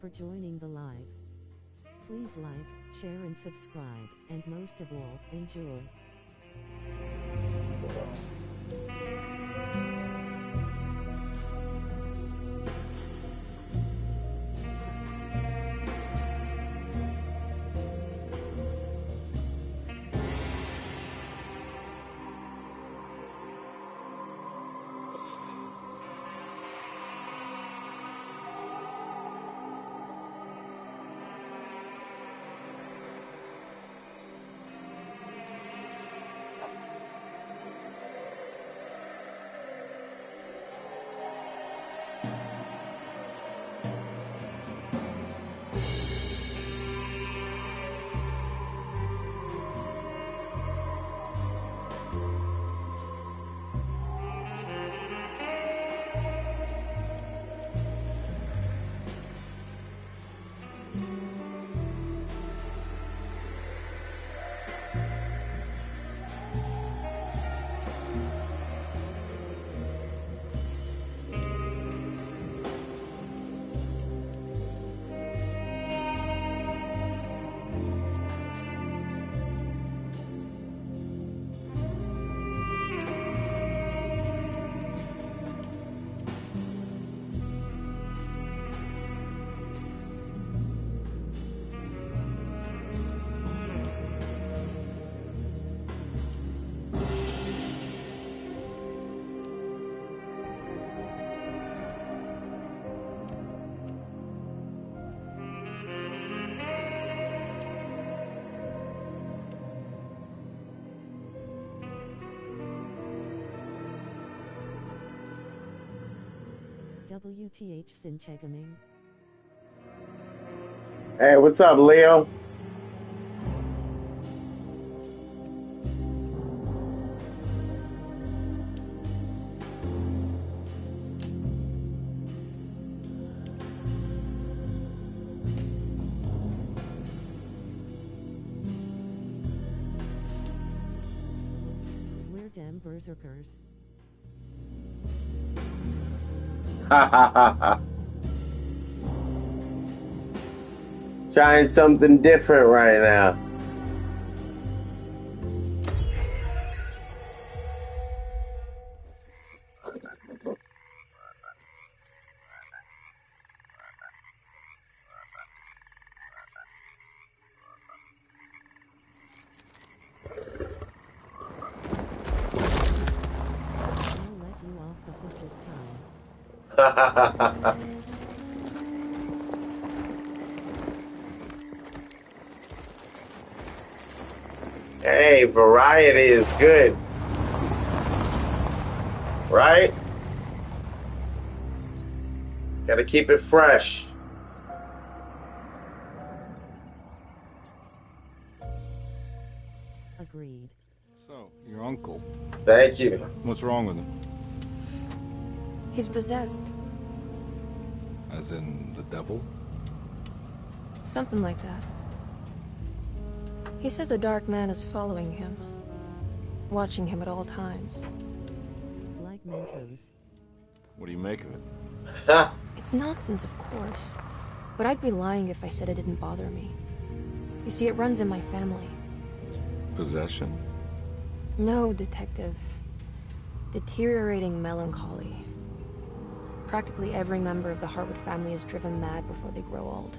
Thanks for joining the live. Please like, share and subscribe, and most of all, enjoy. WTH Sinchegaming. Hey, what's up, Leo? We're damn berserkers. Ha ha ha ha. Trying something different right now. I'll let you off the hook this time. Ha ha ha ha ha. Hey, variety is good. Right? Gotta keep it fresh. Agreed. So, your uncle, Thank you. what's wrong with him? He's possessed. As in the devil? Something like that. He says a dark man is following him, watching him at all times. Like Mentos. What do you make of it? Ha. It's nonsense, of course, but I'd be lying if I said it didn't bother me. You see, it runs in my family. Possession? No, Detective. Deteriorating melancholy. Practically every member of the Harwood family is driven mad before they grow old.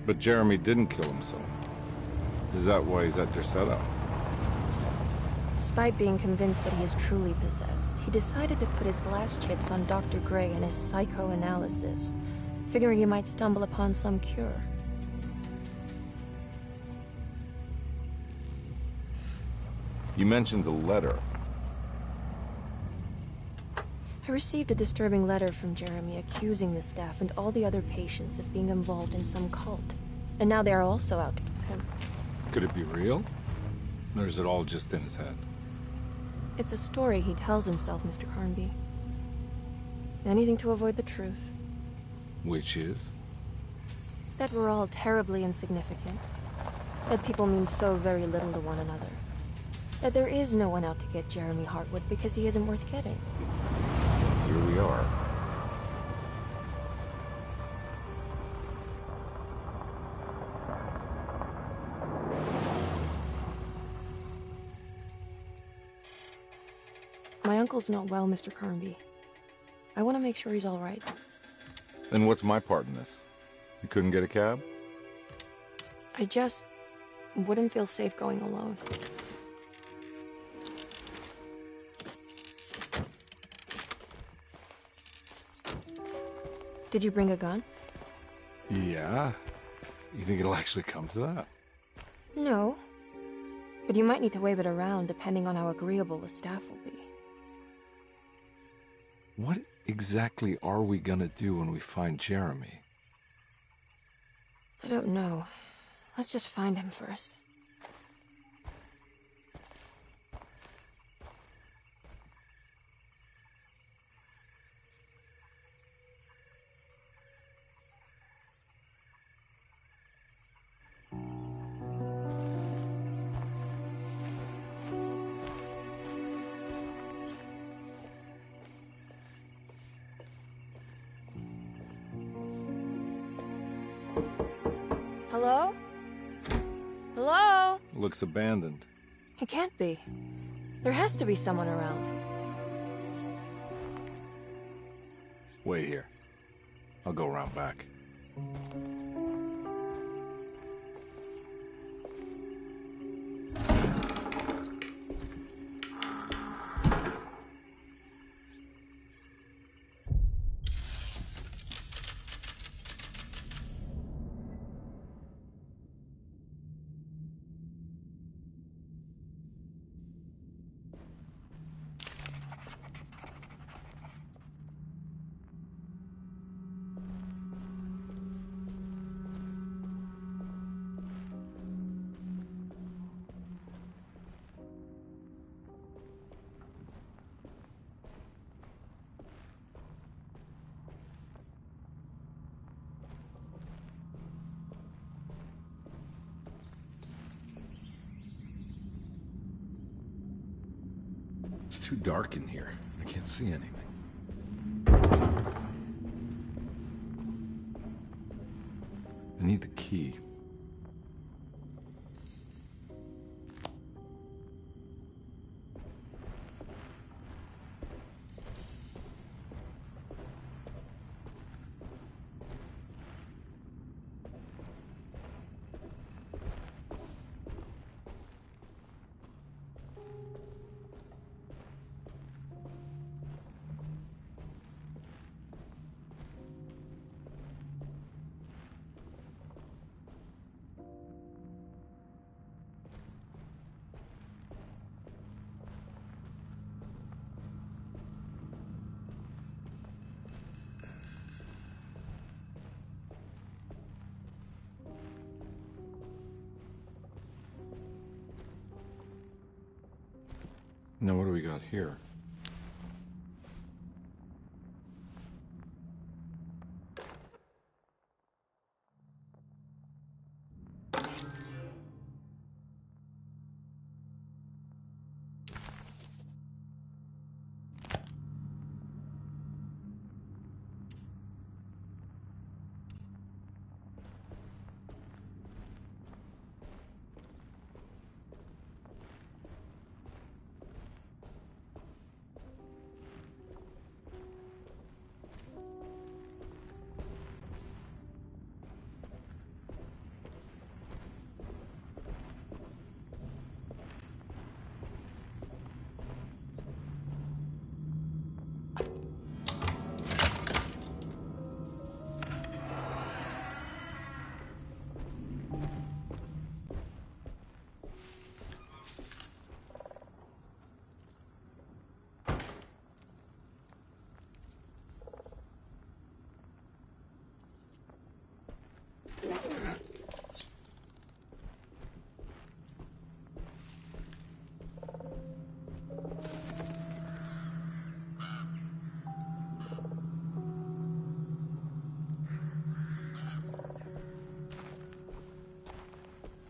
But Jeremy didn't kill himself. Is that why he's at your setup? Despite being convinced that he is truly possessed, he decided to put his last chips on Dr. Gray and his psychoanalysis, figuring he might stumble upon some cure. You mentioned the letter. I received a disturbing letter from Jeremy accusing the staff and all the other patients of being involved in some cult. And now they are also out to get him. Could it be real? Or is it all just in his head? It's a story he tells himself, Mr. Carnby. Anything to avoid the truth. Which is? That we're all terribly insignificant. That people mean so very little to one another. That there is no one out to get Jeremy Hartwood because he isn't worth getting. Here we are. My uncle's not well, Mr. Carnby. I want to make sure he's all right. Then what's my part in this? You couldn't get a cab? I just wouldn't feel safe going alone. Did you bring a gun? Yeah. You think it'll actually come to that? No. But you might need to wave it around depending on how agreeable the staff will be. What exactly are we gonna do when we find Jeremy? I don't know. Let's just find him first. Hello? Hello? Looks abandoned. It can't be. There has to be someone around. Wait here. I'll go around back. It's too dark in here. I can't see anything. I need the key. Now what do we got here?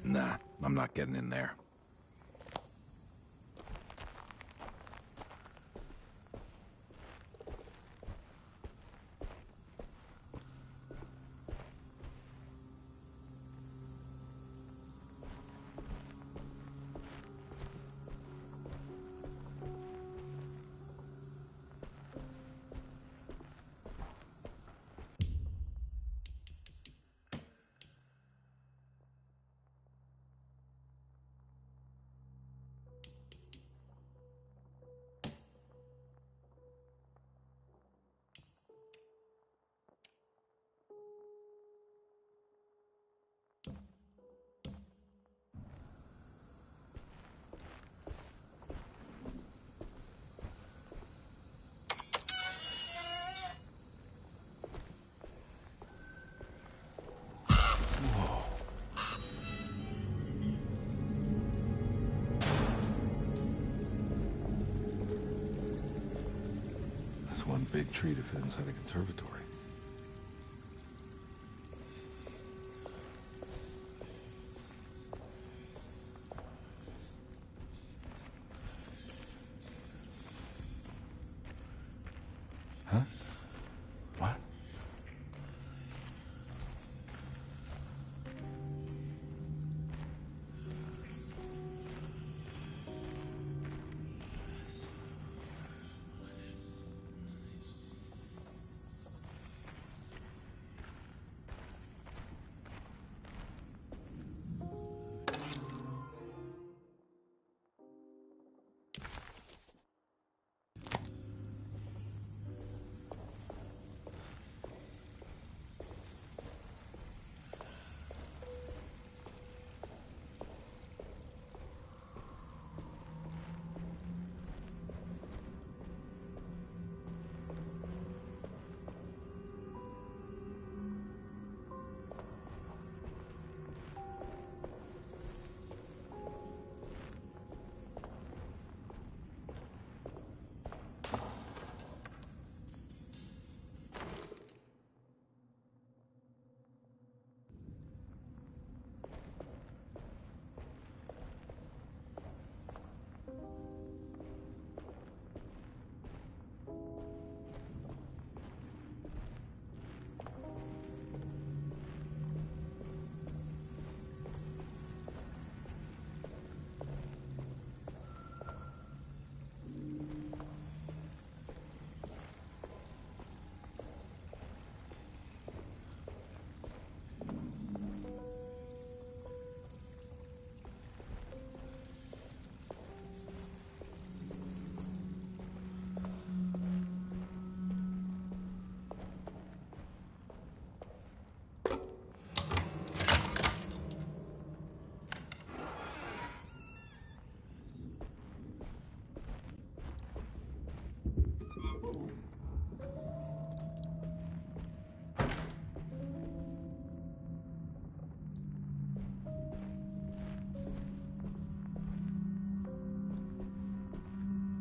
Nah, I'm not getting in there. one big tree to fit inside a conservatory. Huh? What?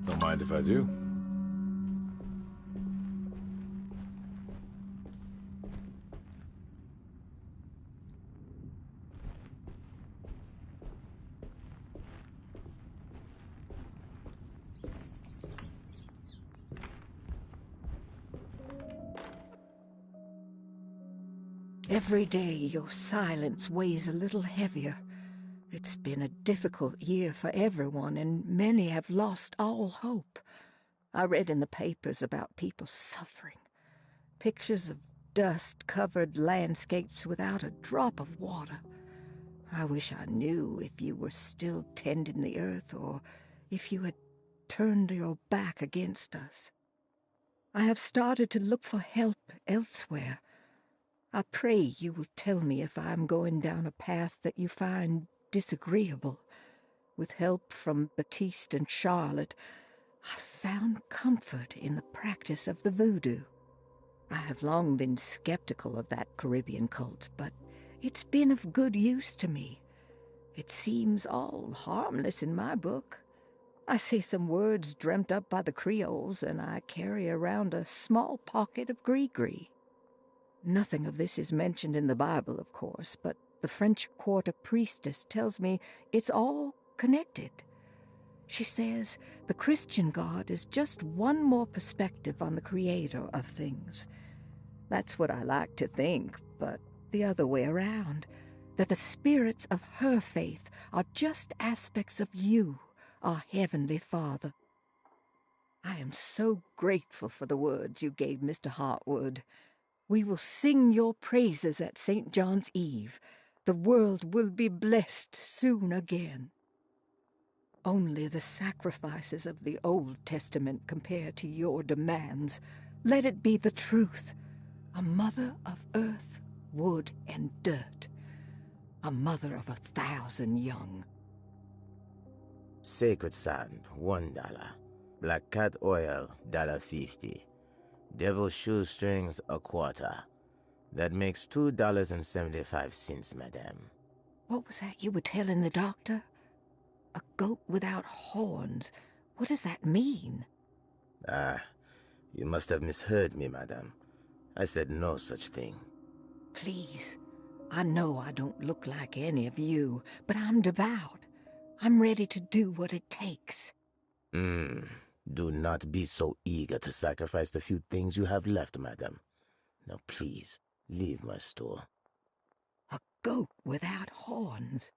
Don't mind if I do. Every day your silence weighs a little heavier. It's been a difficult year for everyone, and many have lost all hope. I read in the papers about people suffering. Pictures of dust-covered landscapes without a drop of water. I wish I knew if you were still tending the earth or if you had turned your back against us. I have started to look for help elsewhere. I pray you will tell me if I am going down a path that you find disagreeable. With help from Baptiste and Charlotte, I found comfort in the practice of the voodoo. I have long been skeptical of that Caribbean cult, but it's been of good use to me. It seems all harmless in my book. I say some words dreamt up by the Creoles, and I carry around a small pocket of gree-gree. Nothing of this is mentioned in the Bible, of course, but the French Quarter priestess tells me it's all connected. She says the Christian God is just one more perspective on the creator of things. That's what I like to think, but the other way around, that the spirits of her faith are just aspects of you, our Heavenly Father. I am so grateful for the words you gave Mr. Hartwood. We will sing your praises at St. John's Eve. The world will be blessed soon again. Only the sacrifices of the Old Testament compare to your demands. Let it be the truth. A mother of earth, wood, and dirt. A mother of 1,000 young. Sacred sand, $1. Black cat oil, $1.50. Devil shoestrings, a quarter. That makes $2.75, madame. What was that you were telling the doctor? A goat without horns. What does that mean? You must have misheard me, madam. I said no such thing. Please, I know I don't look like any of you, but I'm devout. I'm ready to do what it takes. Do not be so eager to sacrifice the few things you have left, madam. Now please, leave my store. A goat without horns.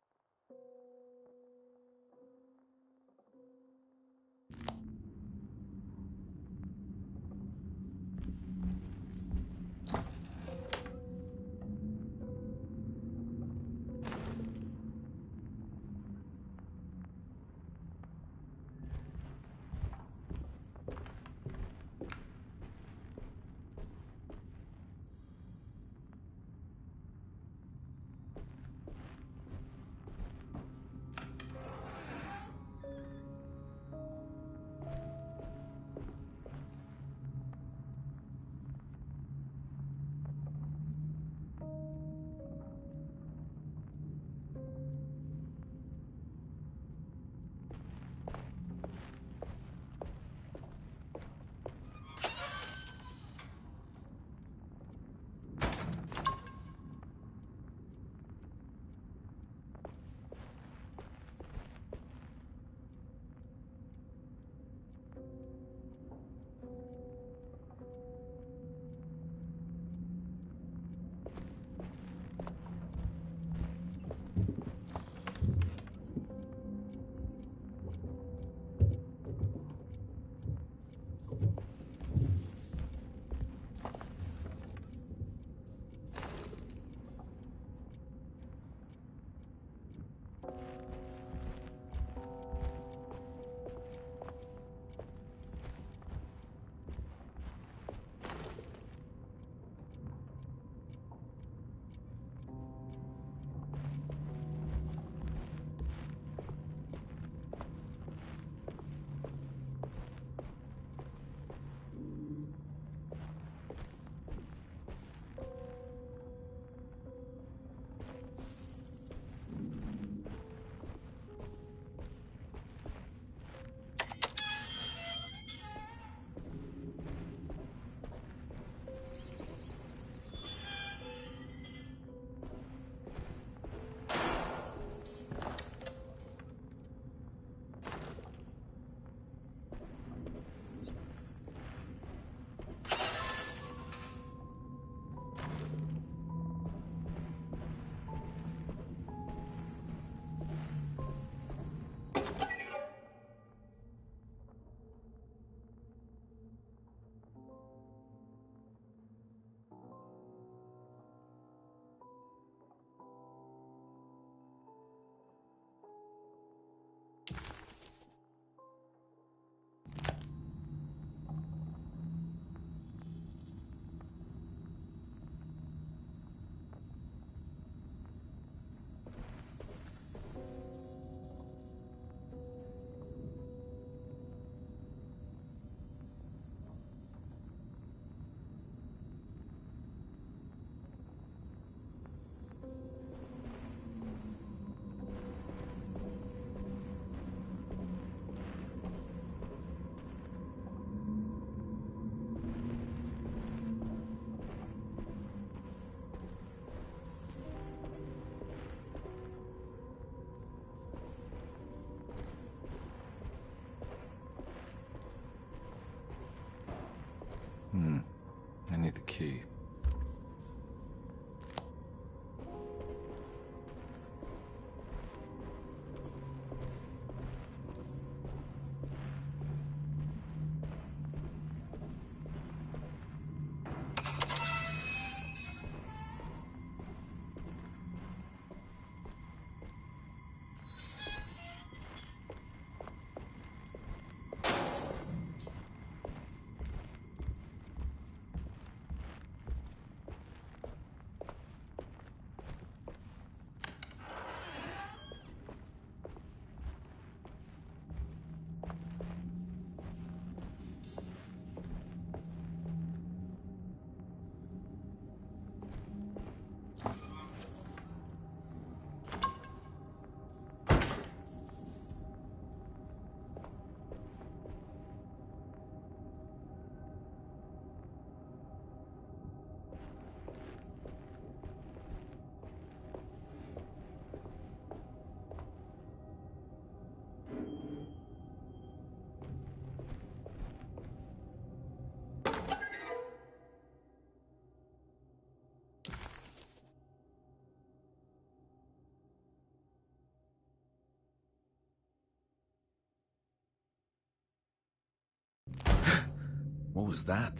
What was that?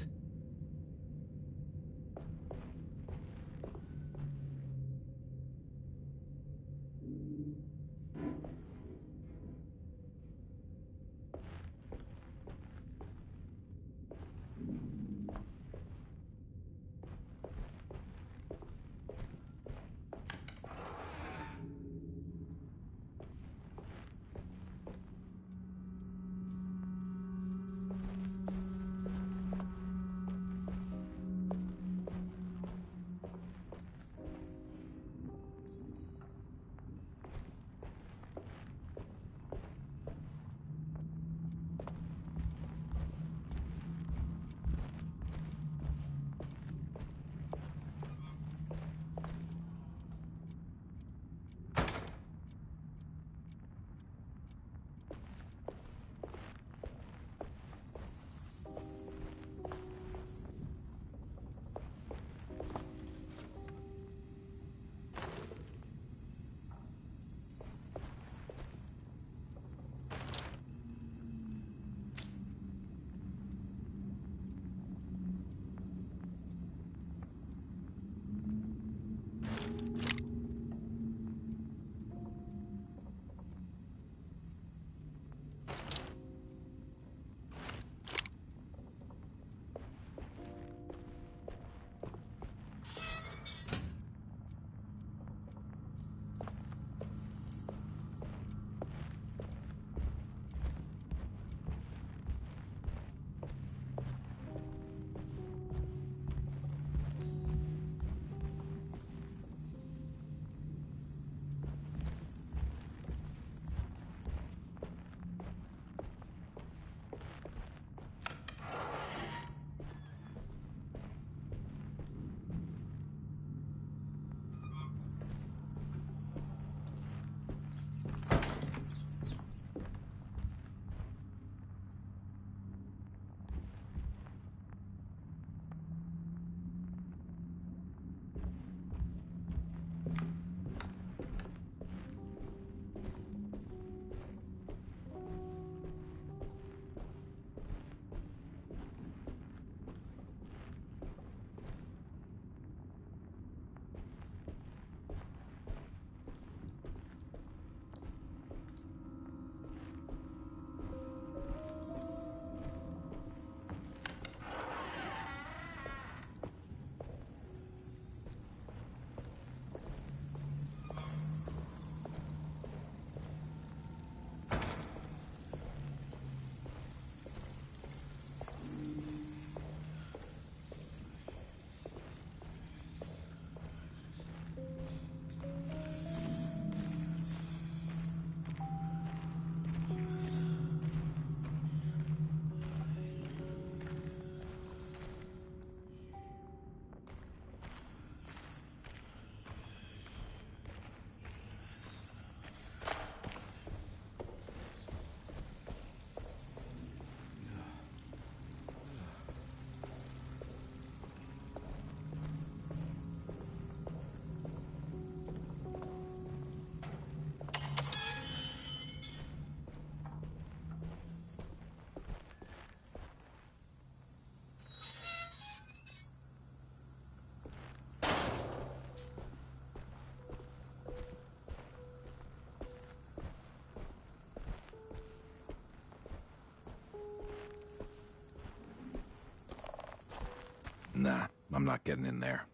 Nah, I'm not getting in there.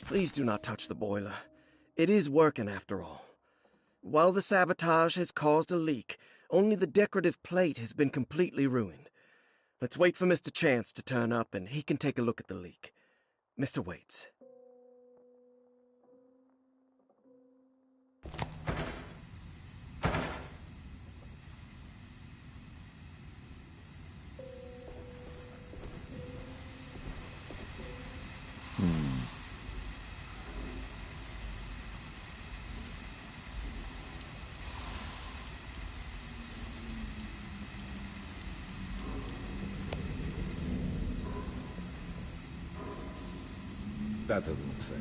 Please do not touch the boiler. It is working after all. While the sabotage has caused a leak, only the decorative plate has been completely ruined. Let's wait for Mr. Chance to turn up and he can take a look at the leak. Mr. Waits. That doesn't look safe.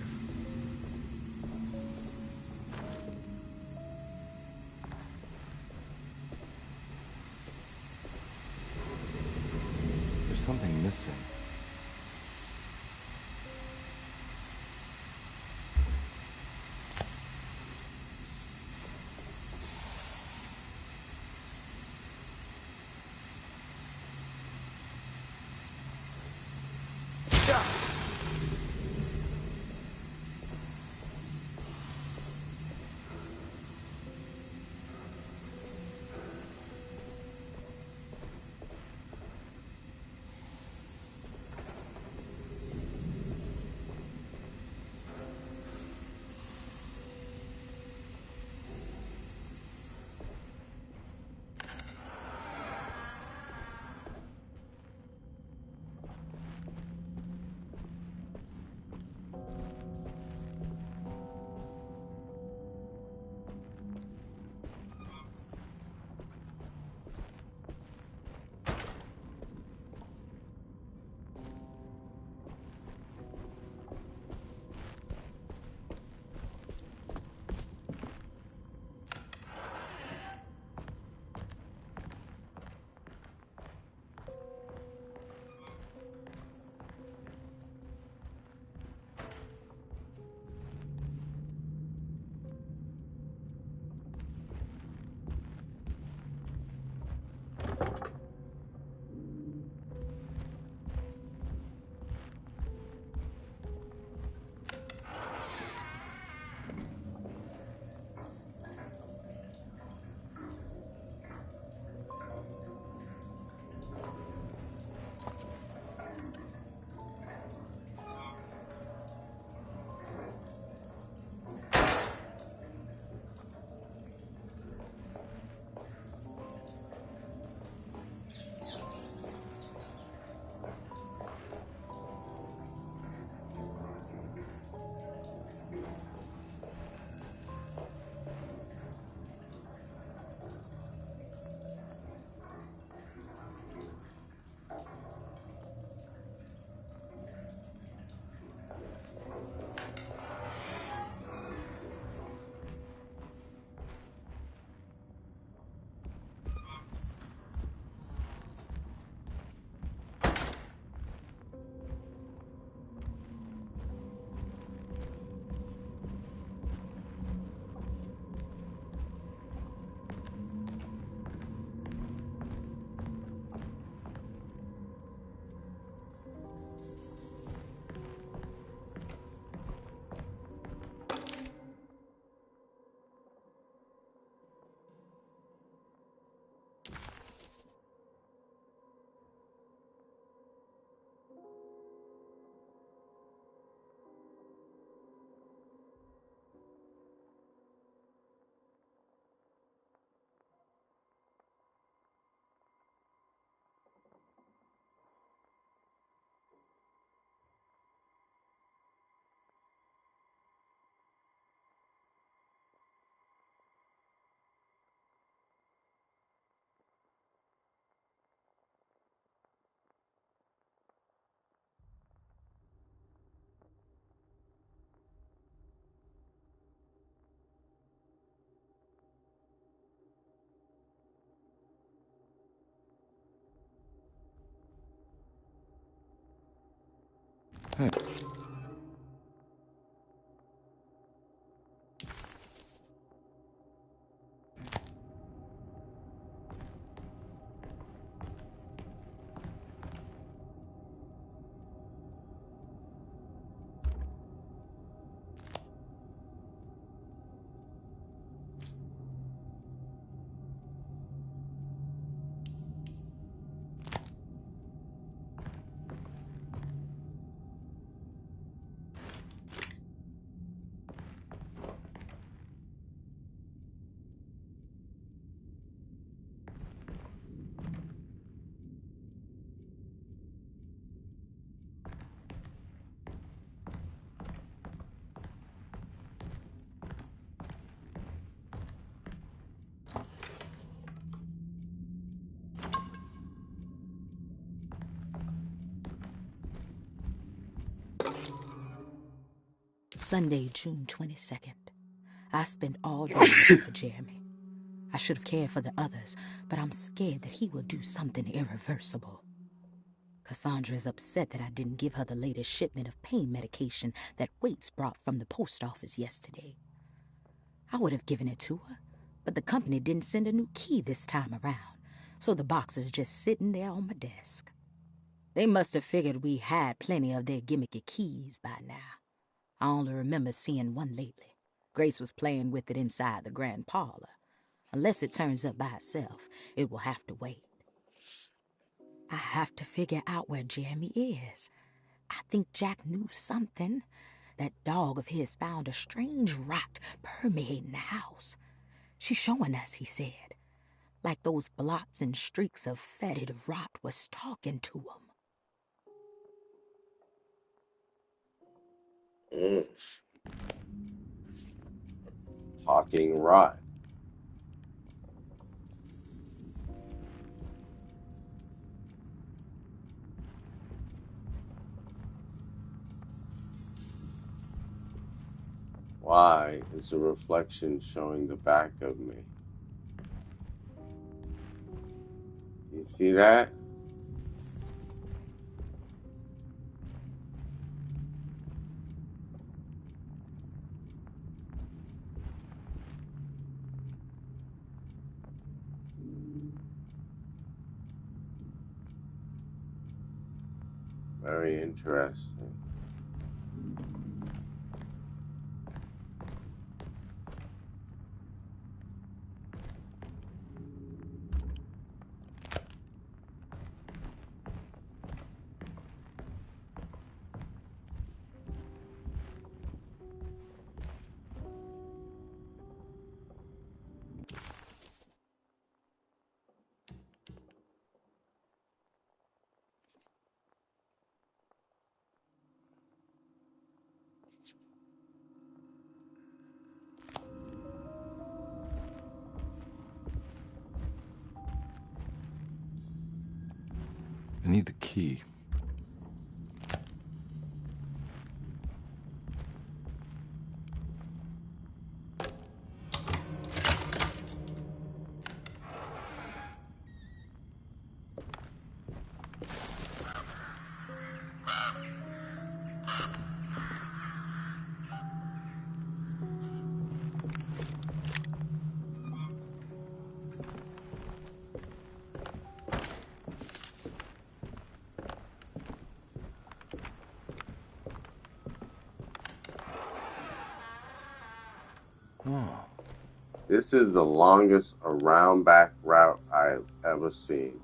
There's something missing. Hey. Sunday, June 22nd. I spent all day looking for Jeremy. I should have cared for the others, but I'm scared that he will do something irreversible. Cassandra is upset that I didn't give her the latest shipment of pain medication that Waits brought from the post office yesterday. I would have given it to her, but the company didn't send a new key this time around, so the box is just sitting there on my desk. They must have figured we had plenty of their gimmicky keys by now. I only remember seeing one lately. Grace was playing with it inside the grand parlor. Unless it turns up by itself, it will have to wait. I have to figure out where Jeremy is. I think Jack knew something. That dog of his found a strange rot permeating the house. She's showing us, he said. Like those blots and streaks of fetid rot was talking to him. Talking rot. Why is the reflection showing the back of me? You see that? Very interesting. I need the key. Oh. This is the longest around back route I've ever seen.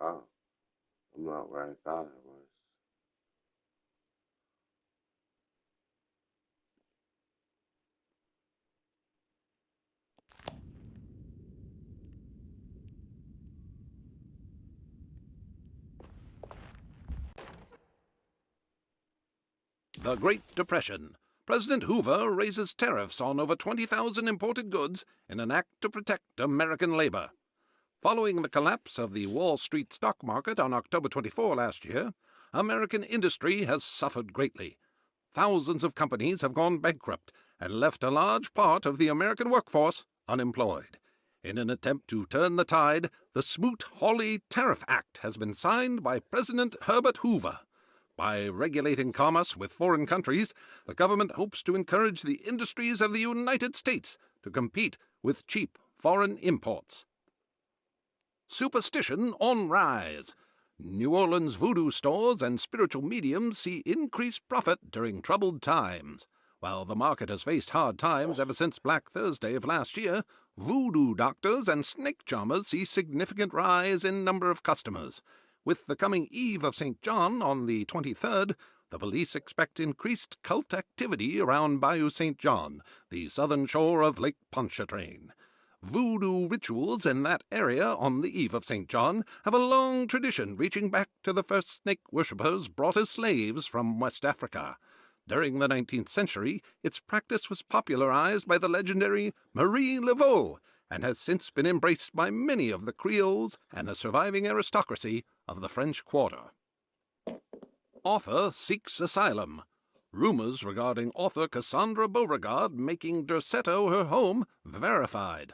Oh, I'm not where I thought I was. The Great Depression. President Hoover raises tariffs on over 20,000 imported goods in an act to protect American labor. Following the collapse of the Wall Street stock market on October 24 last year, American industry has suffered greatly. Thousands of companies have gone bankrupt and left a large part of the American workforce unemployed. In an attempt to turn the tide, the Smoot-Hawley Tariff Act has been signed by President Herbert Hoover. By regulating commerce with foreign countries, the government hopes to encourage the industries of the United States to compete with cheap foreign imports. Superstition on rise. New Orleans voodoo stores and spiritual mediums see increased profit during troubled times. While the market has faced hard times ever since Black Thursday of last year, voodoo doctors and snake charmers see significant rise in number of customers. With the coming Eve of St. John on the 23rd, the police expect increased cult activity around Bayou St. John, the southern shore of Lake Pontchartrain. Voodoo rituals in that area on the Eve of St. John have a long tradition reaching back to the first snake worshippers brought as slaves from West Africa. During the 19th century, its practice was popularized by the legendary Marie Laveau and has since been embraced by many of the Creoles and the surviving aristocracy of the French Quarter. Author seeks asylum. Rumors regarding author Cassandra Beauregard making Derceto her home verified.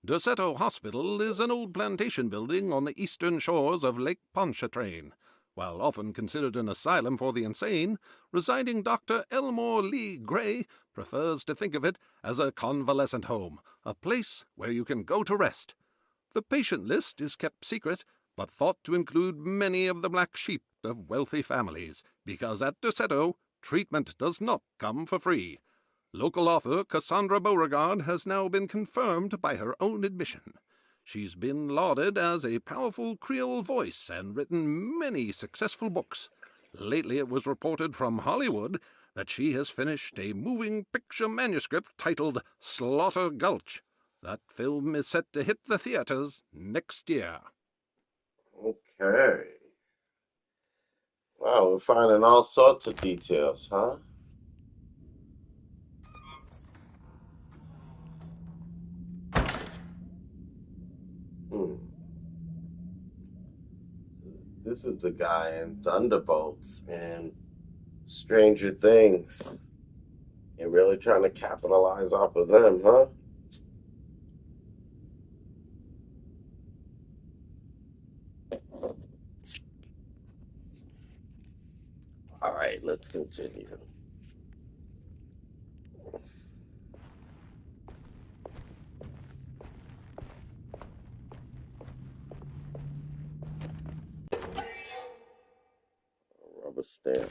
Derceto Hospital is an old plantation building on the eastern shores of Lake Pontchartrain. While often considered an asylum for the insane, residing Dr. Elmore Lee Gray prefers to think of it as a convalescent home, a place where you can go to rest. The patient list is kept secret, but thought to include many of the black sheep of wealthy families, because at Derceto, treatment does not come for free. Local author Cassandra Beauregard has now been confirmed by her own admission. She's been lauded as a powerful Creole voice and written many successful books. Lately it was reported from Hollywood that she has finished a moving picture manuscript titled Slaughter Gulch. That film is set to hit the theaters next year. Okay. Wow, we're finding all sorts of details, huh? This is the guy in Thunderbolts and Stranger Things. You're really trying to capitalize off of them, huh? All right, let's continue. Rubber stamp.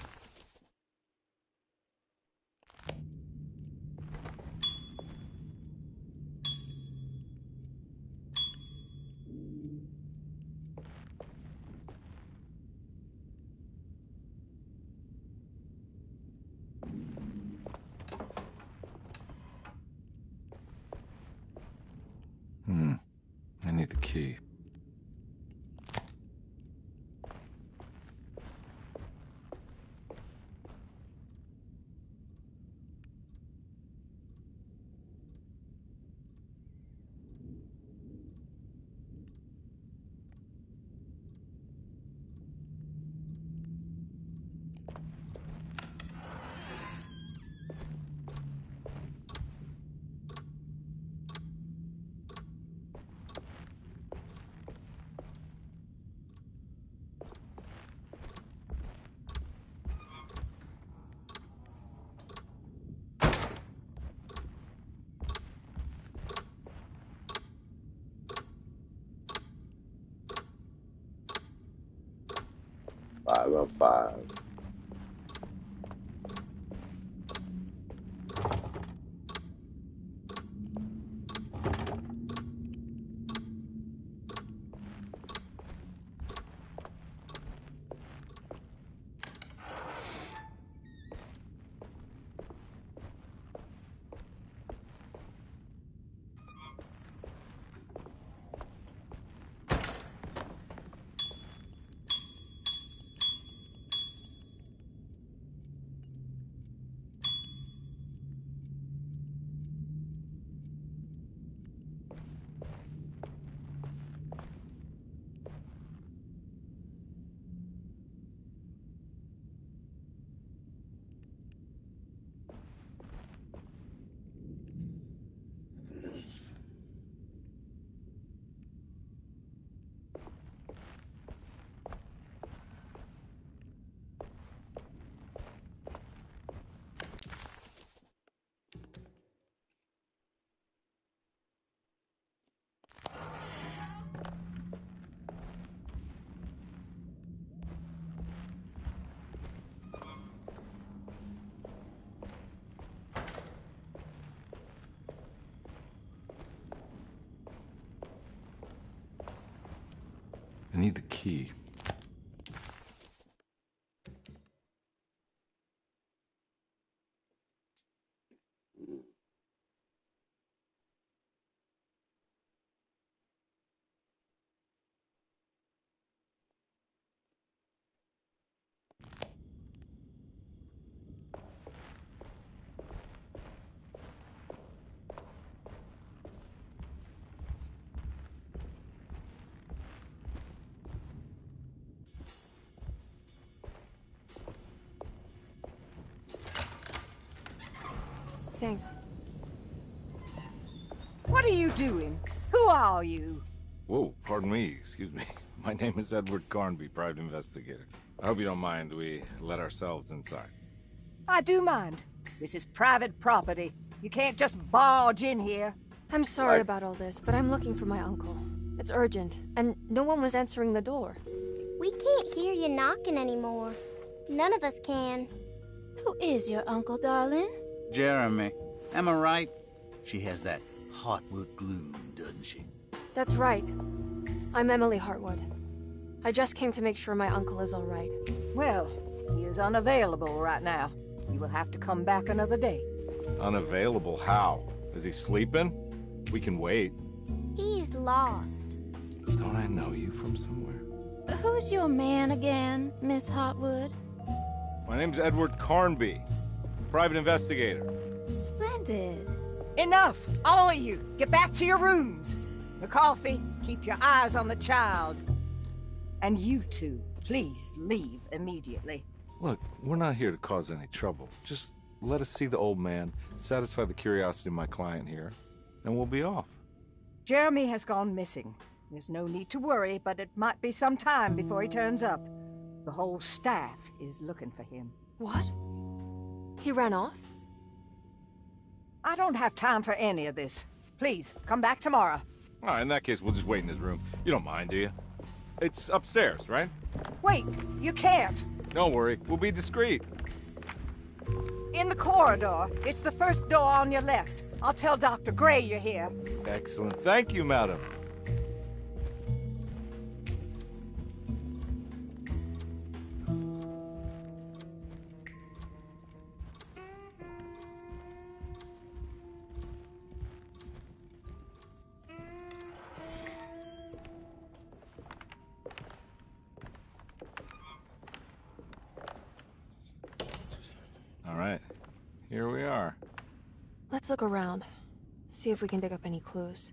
I need the key. Five on five. I need the key. Thanks. What are you doing? Who are you? Whoa, pardon me, excuse me. My name is Edward Carnby, private investigator. I hope you don't mind we let ourselves inside. I do mind. This is private property. You can't just barge in here. I'm sorry about all this, but I'm looking for my uncle. It's urgent, and no one was answering the door. We can't hear you knocking anymore. None of us can. Who is your uncle, darling? Jeremy. Am I right? She has that Hartwood gloom, doesn't she? That's right. I'm Emily Hartwood. I just came to make sure my uncle is all right. Well, he is unavailable right now. You will have to come back another day. Unavailable? How? Is he sleeping? We can wait. He's lost. Don't I know you from somewhere? Who's your man again, Miss Hartwood? My name's Edward Carnby, private investigator. Splendid. Enough! All of you! Get back to your rooms! McCarthy, keep your eyes on the child. And you two, please leave immediately. Look, we're not here to cause any trouble. Just let us see the old man, satisfy the curiosity of my client here, and we'll be off. Jeremy has gone missing. There's no need to worry, but it might be some time before he turns up. The whole staff is looking for him. What? He ran off? I don't have time for any of this. Please, come back tomorrow. All right, in that case, we'll just wait in his room. You don't mind, do you? It's upstairs, right? Wait, you can't. Don't worry, we'll be discreet. In the corridor. It's the first door on your left. I'll tell Dr. Gray you're here. Excellent. Thank you, madam. All right, here we are. Let's look around. See if we can dig up any clues.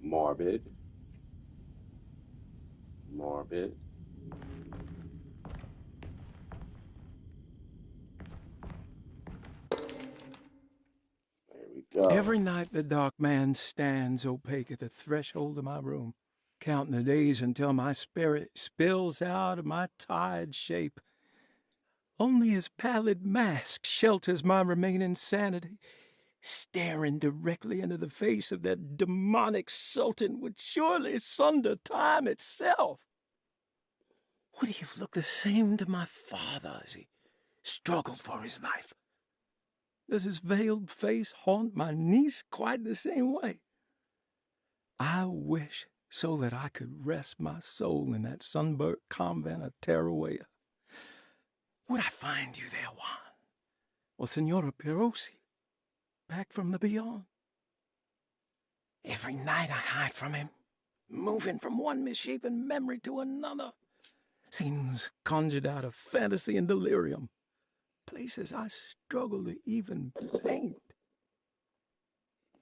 Morbid. Morbid. There we go. Every night the dark man stands opaque at the threshold of my room, counting the days until my spirit spills out of my tired shape. Only his pallid mask shelters my remaining sanity. Staring directly into the face of that demonic sultan would surely sunder time itself. Would he have looked the same to my father as he struggled for his life? Does his veiled face haunt my niece quite the same way? I wish so that I could rest my soul in that sunburnt convent of Tarawea. Would I find you there, Juan? Or Senora Perosi? Back from the beyond. Every night I hide from him, moving from one misshapen memory to another. Scenes conjured out of fantasy and delirium. Places I struggle to even paint.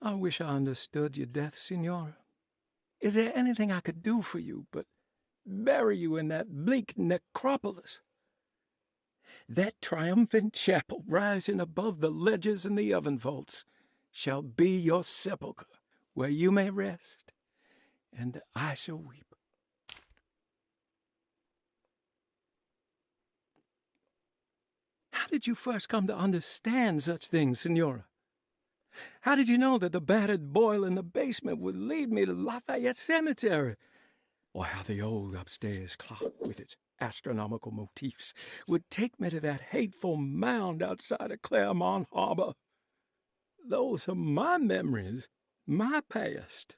I wish I understood your death, Senora. Is there anything I could do for you but bury you in that bleak necropolis? That triumphant chapel rising above the ledges and the oven vaults shall be your sepulchre, where you may rest, and I shall weep. How did you first come to understand such things, Senora? How did you know that the battered boiler in the basement would lead me to Lafayette Cemetery? Or how the old upstairs clock, with its astronomical motifs, would take me to that hateful mound outside of Claremont Harbor? Those are my memories, my past.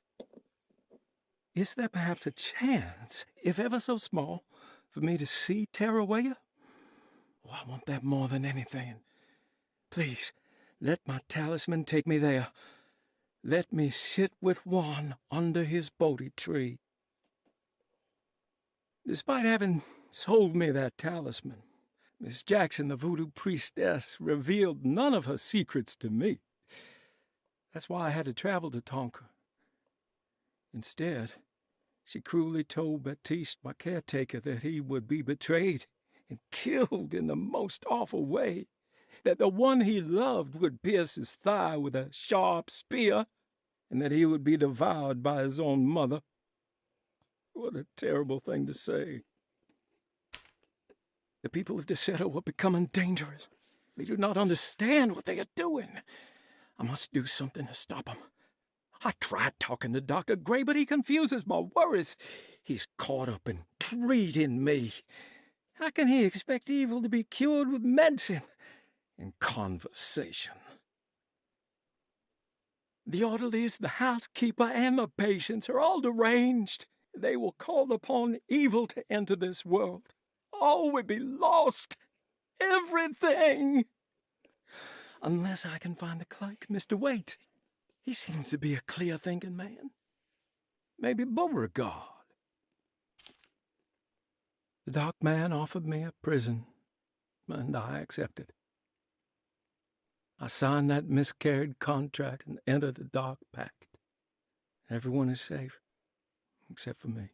Is there perhaps a chance, if ever so small, for me to see Terrawaya? Oh, I want that more than anything. Please, let my talisman take me there. Let me sit with Juan under his Bodhi tree. Despite having sold me that talisman, Miss Jackson, the voodoo priestess, revealed none of her secrets to me. That's why I had to travel to Tonka. Instead, she cruelly told Baptiste, my caretaker, that he would be betrayed and killed in the most awful way, that the one he loved would pierce his thigh with a sharp spear, and that he would be devoured by his own mother. What a terrible thing to say. The people of Deseto are becoming dangerous. They do not understand what they are doing. I must do something to stop them. I tried talking to Dr. Gray, but he confuses my worries. He's caught up in treating me. How can he expect evil to be cured with medicine and conversation? The orderlies, the housekeeper, and the patients are all deranged. They will call upon evil to enter this world. All will be lost. Everything. Unless I can find the clerk, Mr. Waite. He seems to be a clear-thinking man. Maybe Beauregard. The dark man offered me a prison, and I accepted. I signed that miscarried contract and entered the dark pact. Everyone is safe, except for me.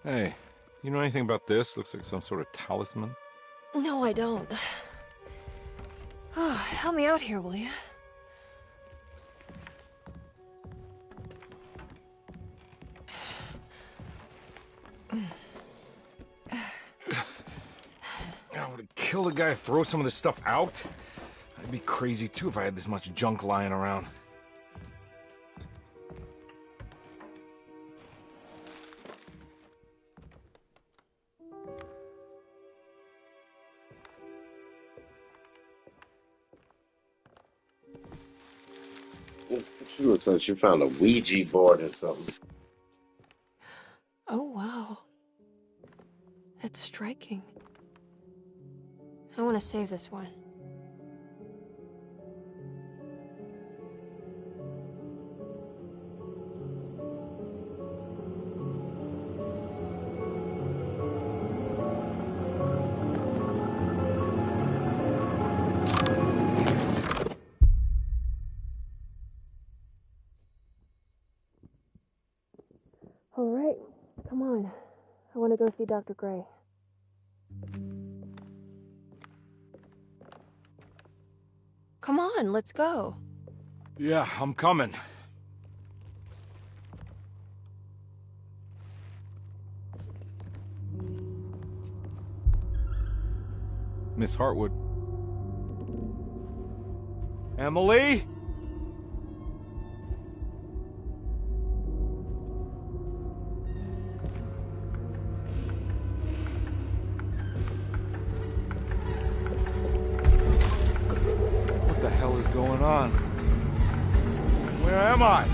Hey, you know anything about this? Looks like some sort of talisman. No, I don't. Oh, help me out here, will you? I would kill the guy to throw some of this stuff out. I'd be crazy too if I had this much junk lying around. She looks like she found a Ouija board or something. Oh, wow. That's striking. I want to save this one. All right, come on. I want to go see Dr. Gray. Come on, let's go. Yeah, I'm coming. Miss Hartwood. Emily? What the hell is going on? Where am I?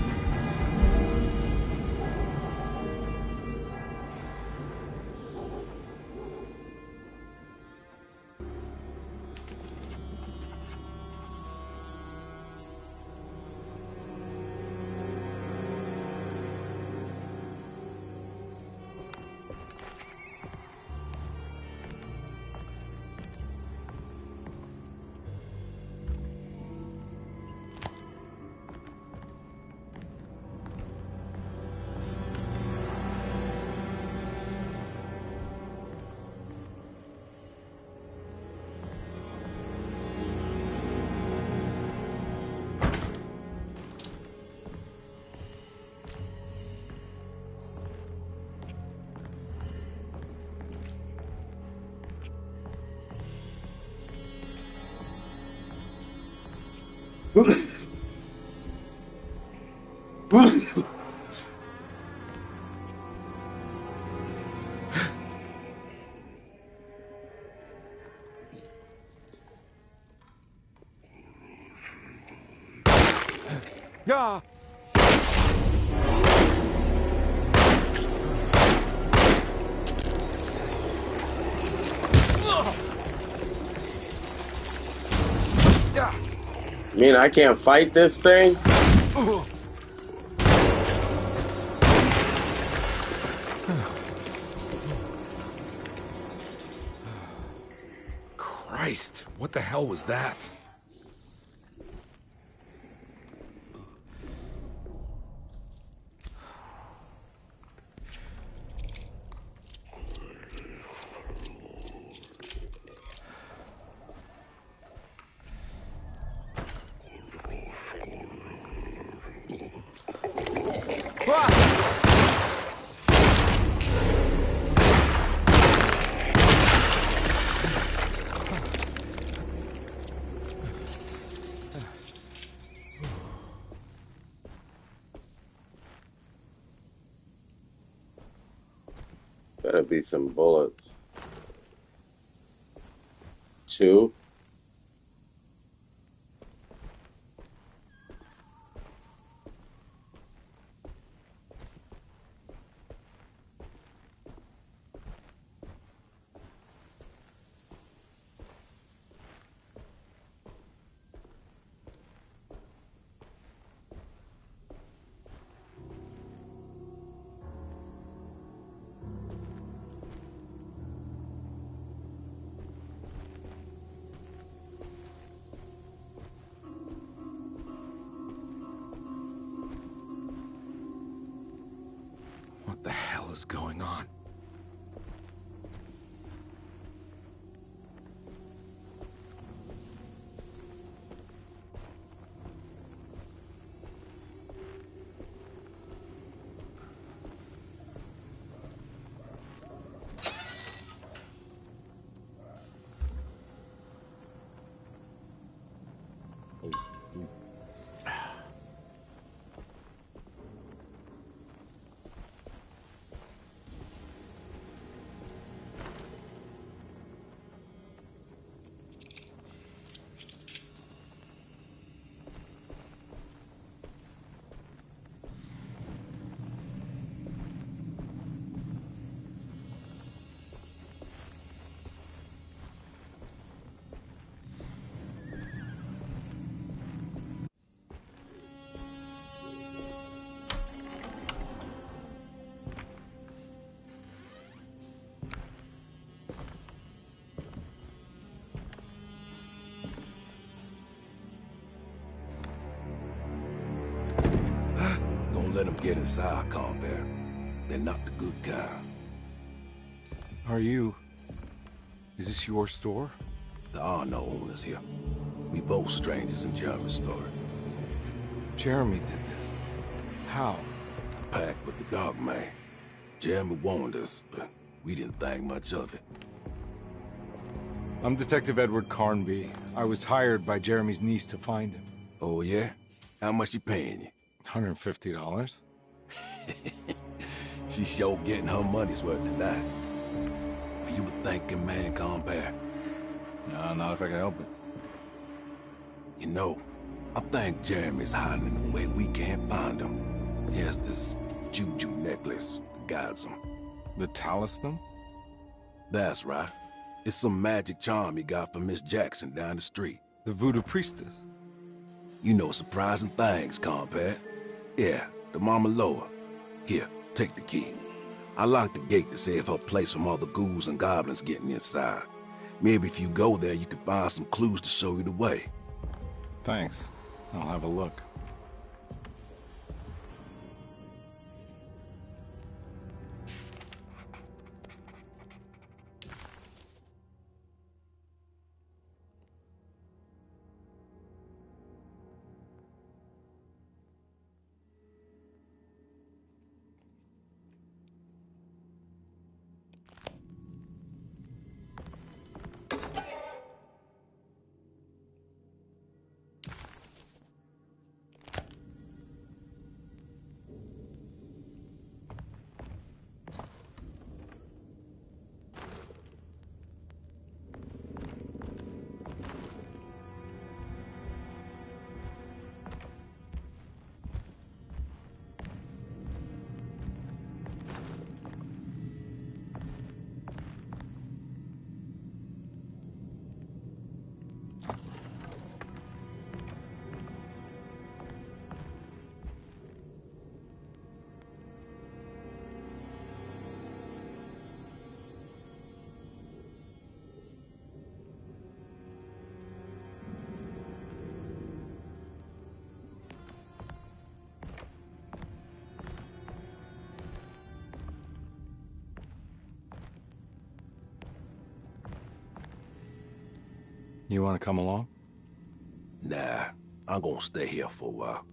Yeah. You mean I can't fight this thing? Christ, what the hell was that? Better be some bullets. 2. What the hell is going on? Don't let them get inside, Carver. They're not the good kind. Are you... Is this your store? There are no owners here. We both strangers in Jeremy's store. Jeremy did this. How? Pact with the dog man. Jeremy warned us, but we didn't think much of it. I'm Detective Edward Carnby. I was hired by Jeremy's niece to find him. Oh, yeah? How much she paying you? $150. She's sure getting her money's worth tonight. Are you a thinking man, compare? No, not if I can help it. You know, I think Jeremy's hiding in a way we can't find him. He has this juju necklace that guides him. The talisman? That's right. It's some magic charm he got from Miss Jackson down the street. The voodoo priestess? You know surprising things, compare. Yeah, the Mama Loa. Here, take the key. I locked the gate to save her place from all the ghouls and goblins getting inside. Maybe if you go there, you can find some clues to show you the way. Thanks. I'll have a look. You want to come along? Nah, I'm gonna stay here for a while.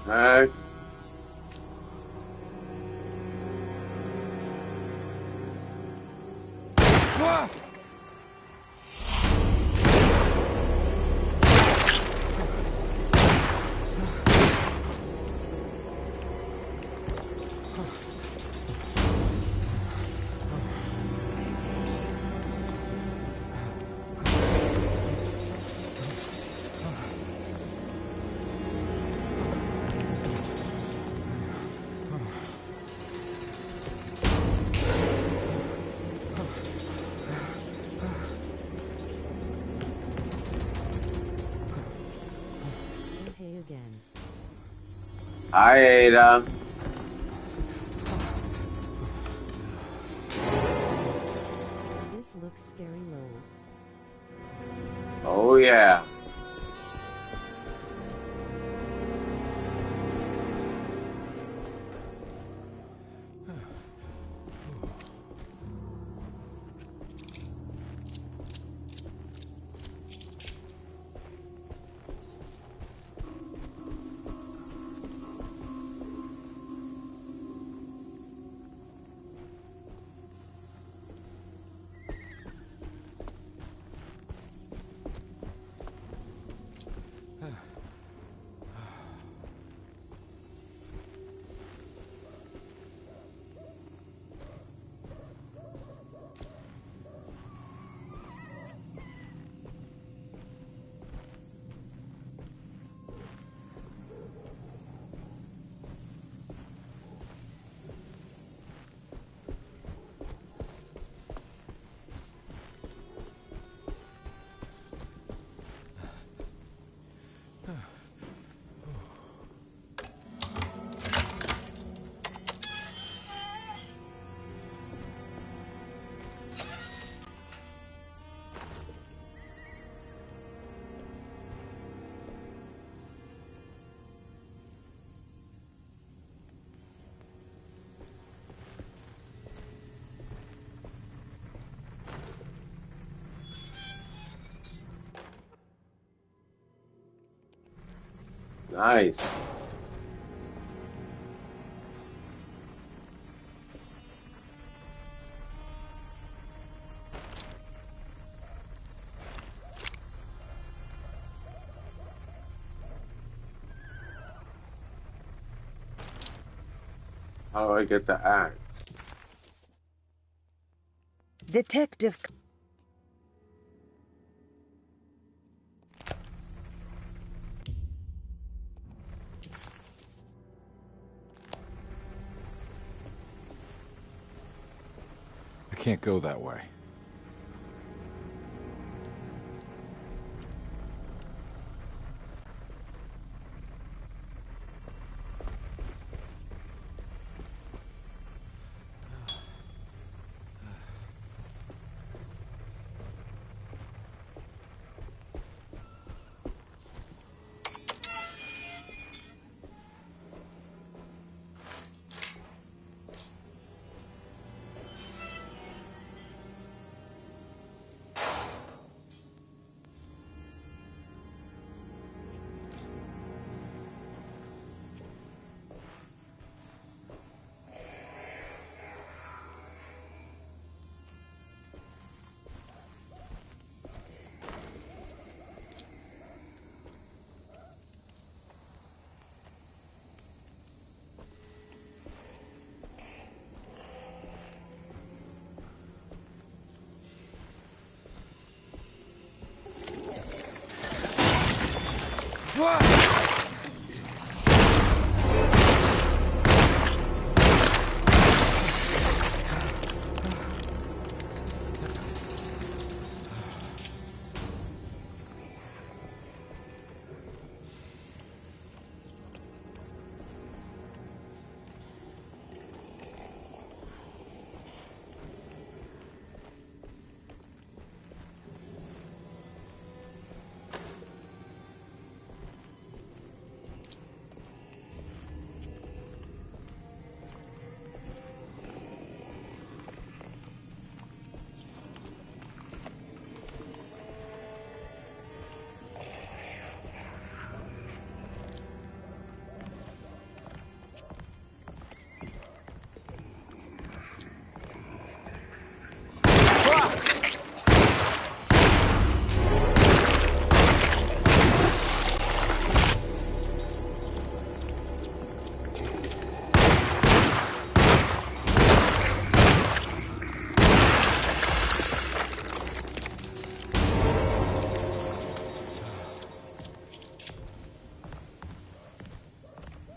Heck? Hi, Ada. This looks scary, Lowell. Oh, yeah. Nice. How do I get the axe? Detective... I can't go that way.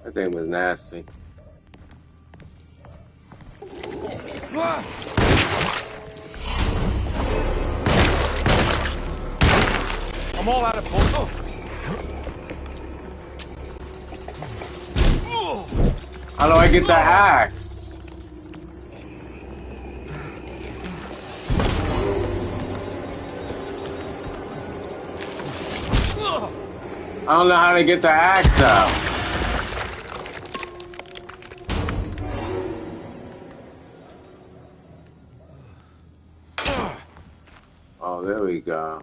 That thing was nasty. I'm all out of bullets. How do I get the axe? I don't know how to get the axe out. Oh, there we go.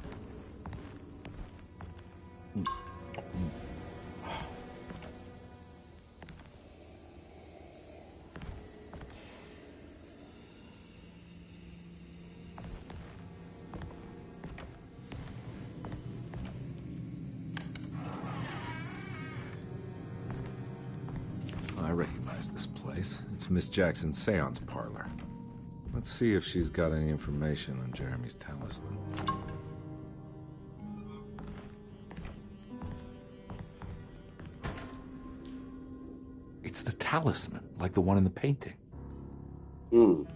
I recognize this place. It's Miss Jackson's seance parlor. Let's see if she's got any information on Jeremy's talisman. It's the talisman, like the one in the painting. An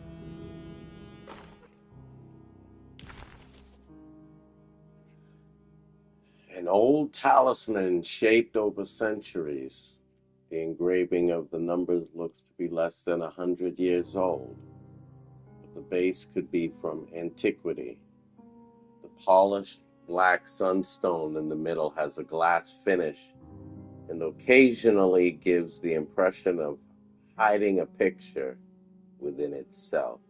old talisman shaped over centuries. The engraving of the numbers looks to be less than 100 years old, but the base could be from antiquity. The polished black sunstone in the middle has a glass finish and occasionally gives the impression of hiding a picture within itself.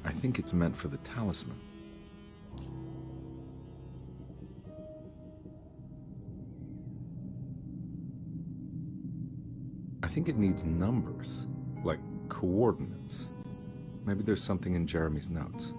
I think it's meant for the talisman. I think it needs numbers, like coordinates. Maybe there's something in Jeremy's notes.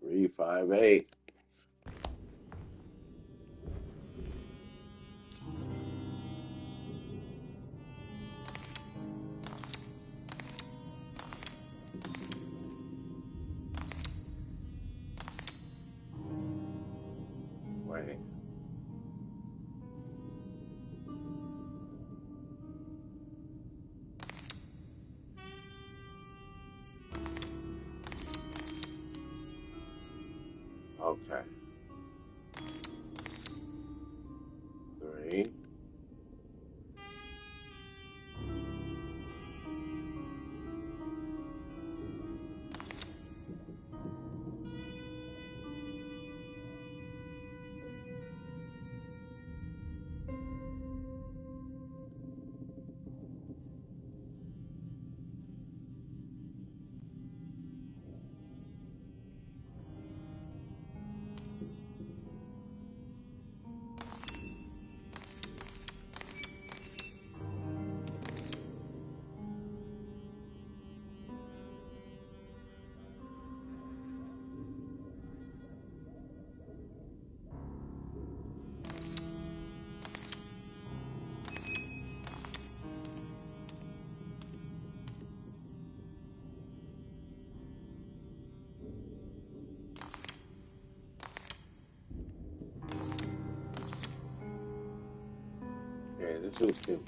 Three, 5, 8. Wait. Okay. 3. Okay, this is good.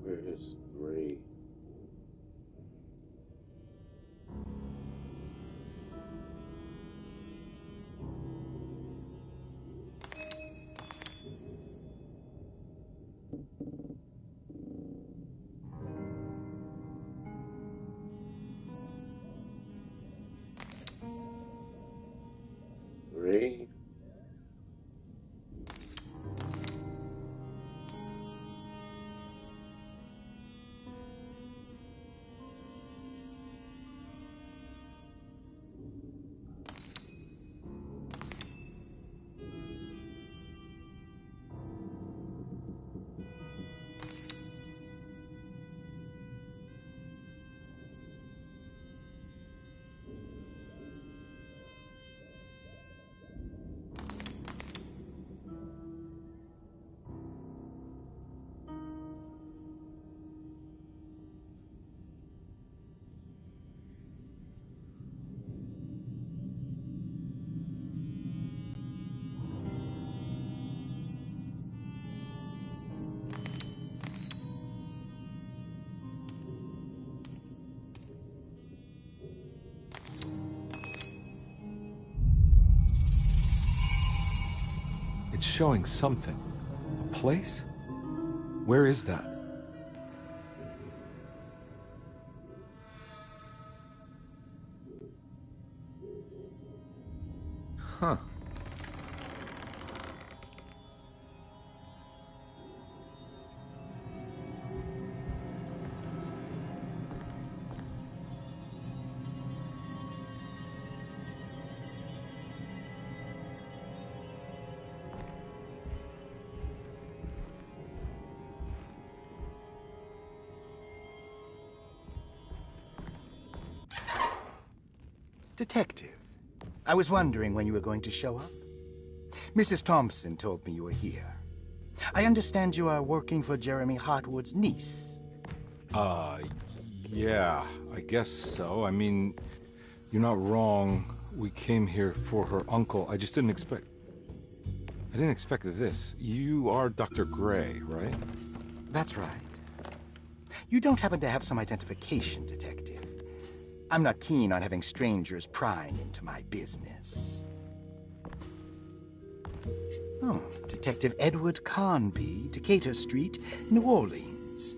Where is 3? It's showing something. A place? Where is that? Huh. Detective, I was wondering when you were going to show up. Mrs. Thompson told me you were here. I understand you are working for Jeremy Hartwood's niece. Yeah, I guess so. I mean, you're not wrong. We came here for her uncle. I just didn't expect... I didn't expect this. You are Dr. Gray, right? That's right. You don't happen to have some identification, Detective. I'm not keen on having strangers prying into my business. Oh, Detective Edward Carnby, Decatur Street, New Orleans.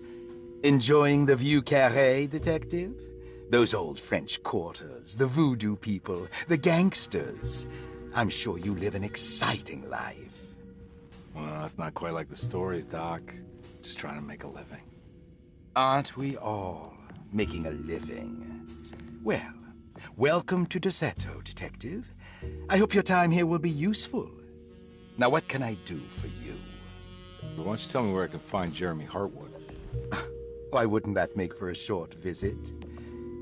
Enjoying the Vieux Carré, Detective? Those old French quarters, the voodoo people, the gangsters. I'm sure you live an exciting life. Well, it's not quite like the stories, Doc. Just trying to make a living. Aren't we all making a living? Well, welcome to Deseto, Detective. I hope your time here will be useful. Now, what can I do for you? Why don't you tell me where I can find Jeremy Hartwood? Why wouldn't that make for a short visit?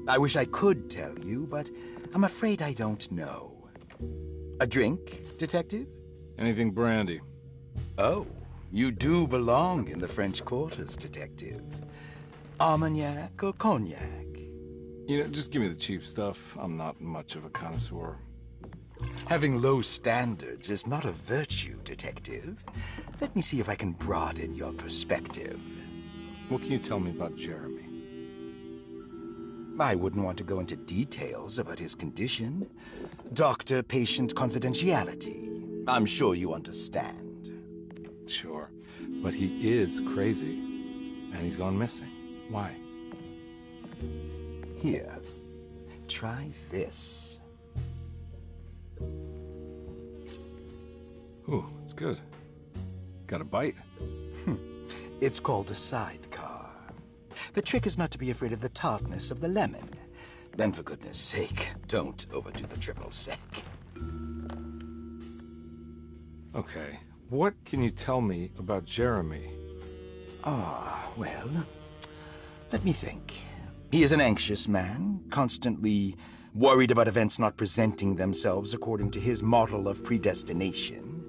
I wish I could tell you, but I'm afraid I don't know. A drink, Detective? Anything brandy. Oh, you do belong in the French quarters, Detective. Armagnac or cognac? You know, just give me the cheap stuff. I'm not much of a connoisseur. Having low standards is not a virtue, Detective. Let me see if I can broaden your perspective. What can you tell me about Jeremy? I wouldn't want to go into details about his condition. Doctor-patient confidentiality. I'm sure you understand. Sure, but he is crazy, and he's gone missing. Why? Here, try this. Ooh, it's good. Got a bite? It's called a sidecar. The trick is not to be afraid of the tartness of the lemon. Then, for goodness sake, don't overdo the triple sec. Okay, what can you tell me about Jeremy? Well, let me think. He is an anxious man, constantly worried about events not presenting themselves according to his model of predestination.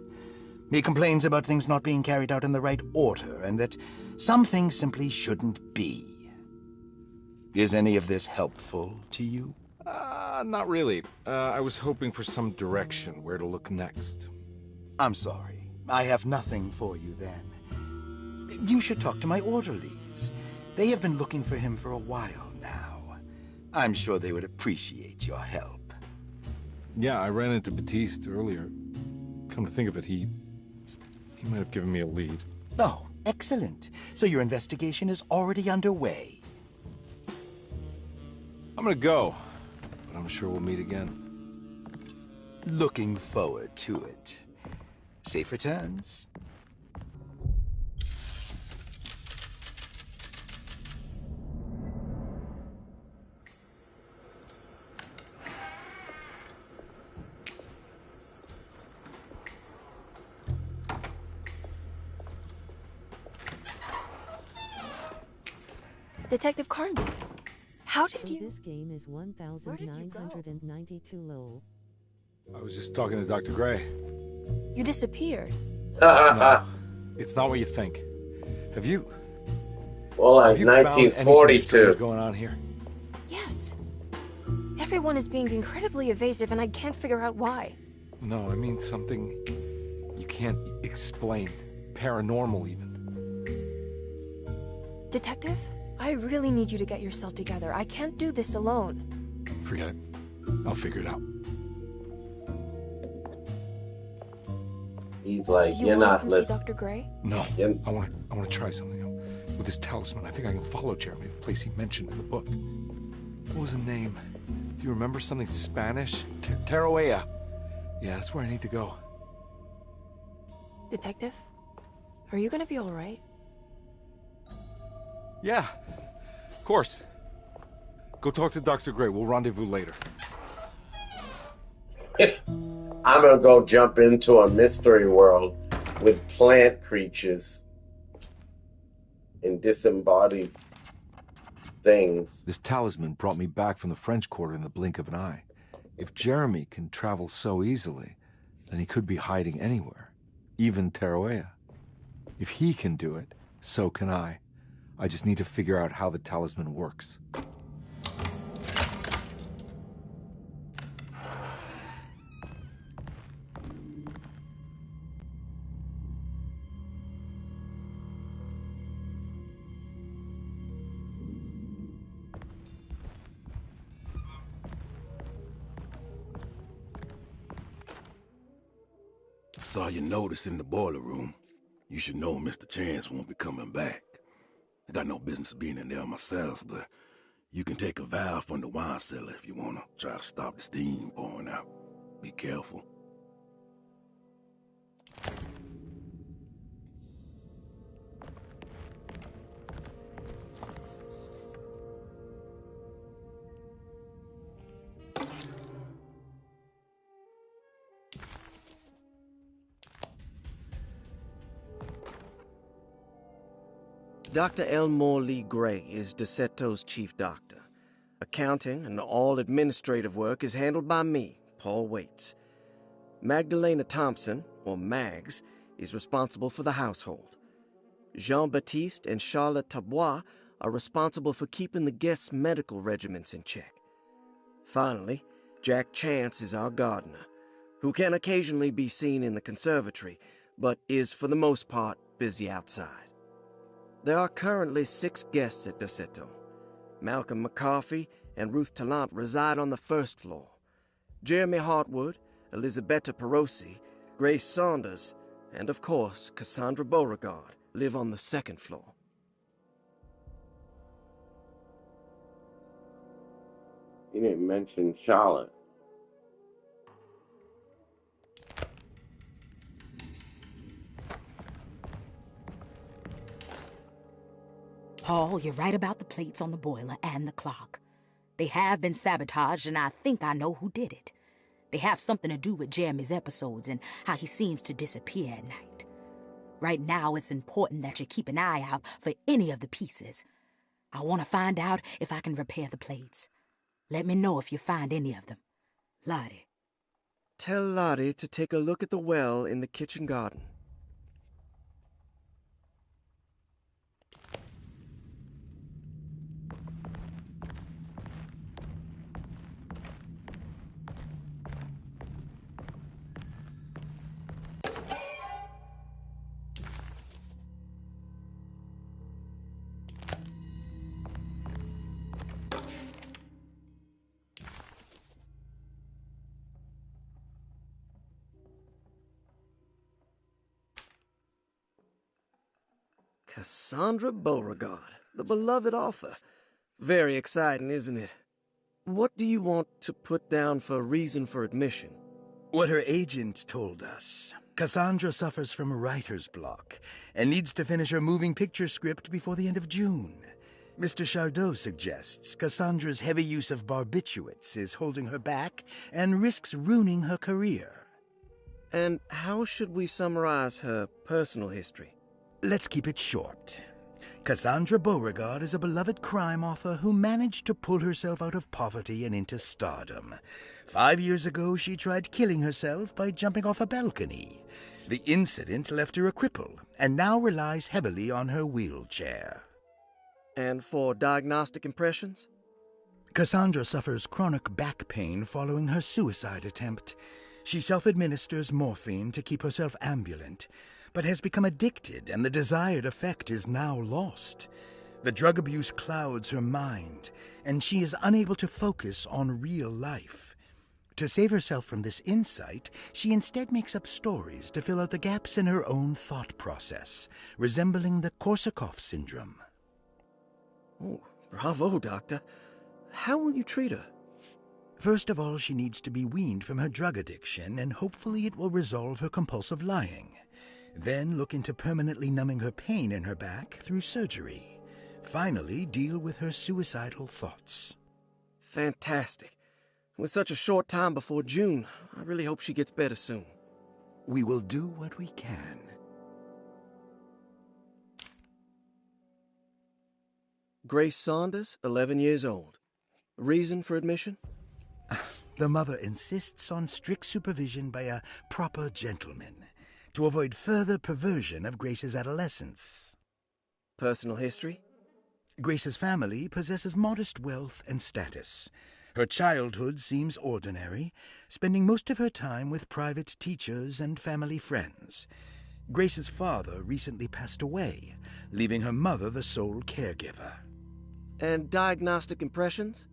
He complains about things not being carried out in the right order, and that some things simply shouldn't be. Is any of this helpful to you? Not really. I was hoping for some direction, where to look next. I'm sorry. I have nothing for you then. You should talk to my orderlies. They have been looking for him for a while now. I'm sure they would appreciate your help. Yeah, I ran into Batiste earlier. Come to think of it, he might have given me a lead. Oh, excellent. So your investigation is already underway. I'm gonna go, but I'm sure we'll meet again. Looking forward to it. Safe returns. Detective Carnby, how did you... This game is 1,992 lol. I was just talking to Dr. Gray. You disappeared. No, it's not what you think. Have you... Well, like have you found anything 1942. strange going on here? Yes. Everyone is being incredibly evasive, and I can't figure out why. No, I mean something you can't explain. Paranormal, even. Detective, I really need you to get yourself together. I can't do this alone. Forget it. I'll figure it out. He's like, Do you you're want to not come see listening. Dr. Gray? No, I want to try something. With this talisman, I think I can follow Jeremy to the place he mentioned in the book. What was the name? Do you remember something Spanish? Tarawea. Yeah, that's where I need to go. Detective? Are you gonna be alright? Yeah, of course. Go talk to Dr. Gray. We'll rendezvous later. I'm gonna go jump into a mystery world with plant creatures and disembodied things. This talisman brought me back from the French Quarter in the blink of an eye. If Jeremy can travel so easily, then he could be hiding anywhere, even Tarawea. If he can do it, so can I. I just need to figure out how the talisman works. Saw your notice in the boiler room. You should know Mr. Chance won't be coming back. I got no business being in there myself, but you can take a valve from the wine cellar if you want to try to stop the steam pouring out. Be careful. Dr. Elmore Lee Gray is DeSeto's chief doctor. Accounting and all administrative work is handled by me, Paul Waits. Magdalena Thompson, or Mags, is responsible for the household. Jean-Baptiste and Charlotte Tabois are responsible for keeping the guests' medical regimens in check. Finally, Jack Chance is our gardener, who can occasionally be seen in the conservatory, but is for the most part busy outside. There are currently 6 guests at DeSeto. Malcolm McCarthy and Ruth Tallant reside on the first floor. Jeremy Hartwood, Elisabetta Perosi, Grace Saunders, and of course, Cassandra Beauregard live on the second floor. You didn't mention Charlotte. Paul, you're right about the plates on the boiler and the clock. They have been sabotaged, and I think I know who did it. They have something to do with Jeremy's episodes and how he seems to disappear at night. Right now, it's important that you keep an eye out for any of the pieces. I want to find out if I can repair the plates. Let me know if you find any of them. Lottie. Tell Lottie to take a look at the well in the kitchen garden. Cassandra Beauregard, the beloved author. Very exciting, isn't it? What do you want to put down for reason for admission? What her agent told us. Cassandra suffers from writer's block and needs to finish her moving picture script before the end of June. Mr. Chardot suggests Cassandra's heavy use of barbiturates is holding her back and risks ruining her career. And how should we summarize her personal history? Let's keep it short. Cassandra Beauregard is a beloved crime author who managed to pull herself out of poverty and into stardom. 5 years ago, she tried killing herself by jumping off a balcony. The incident left her a cripple, and now relies heavily on her wheelchair. And for diagnostic impressions? Cassandra suffers chronic back pain following her suicide attempt. She self-administers morphine to keep herself ambulant, but has become addicted, and the desired effect is now lost. The drug abuse clouds her mind, and she is unable to focus on real life. To save herself from this insight, she instead makes up stories to fill out the gaps in her own thought process, resembling the Korsakoff syndrome. Oh, bravo, Doctor. How will you treat her? First of all, she needs to be weaned from her drug addiction, and hopefully it will resolve her compulsive lying. Then look into permanently numbing her pain in her back through surgery. Finally, deal with her suicidal thoughts. Fantastic. With such a short time before June, I really hope she gets better soon. We will do what we can. Grace Saunders, 11 years old. Reason for admission? The mother insists on strict supervision by a proper gentleman to avoid further perversion of Grace's adolescence. Personal history? Grace's family possesses modest wealth and status. Her childhood seems ordinary, spending most of her time with private teachers and family friends. Grace's father recently passed away, leaving her mother the sole caregiver. And diagnostic impressions?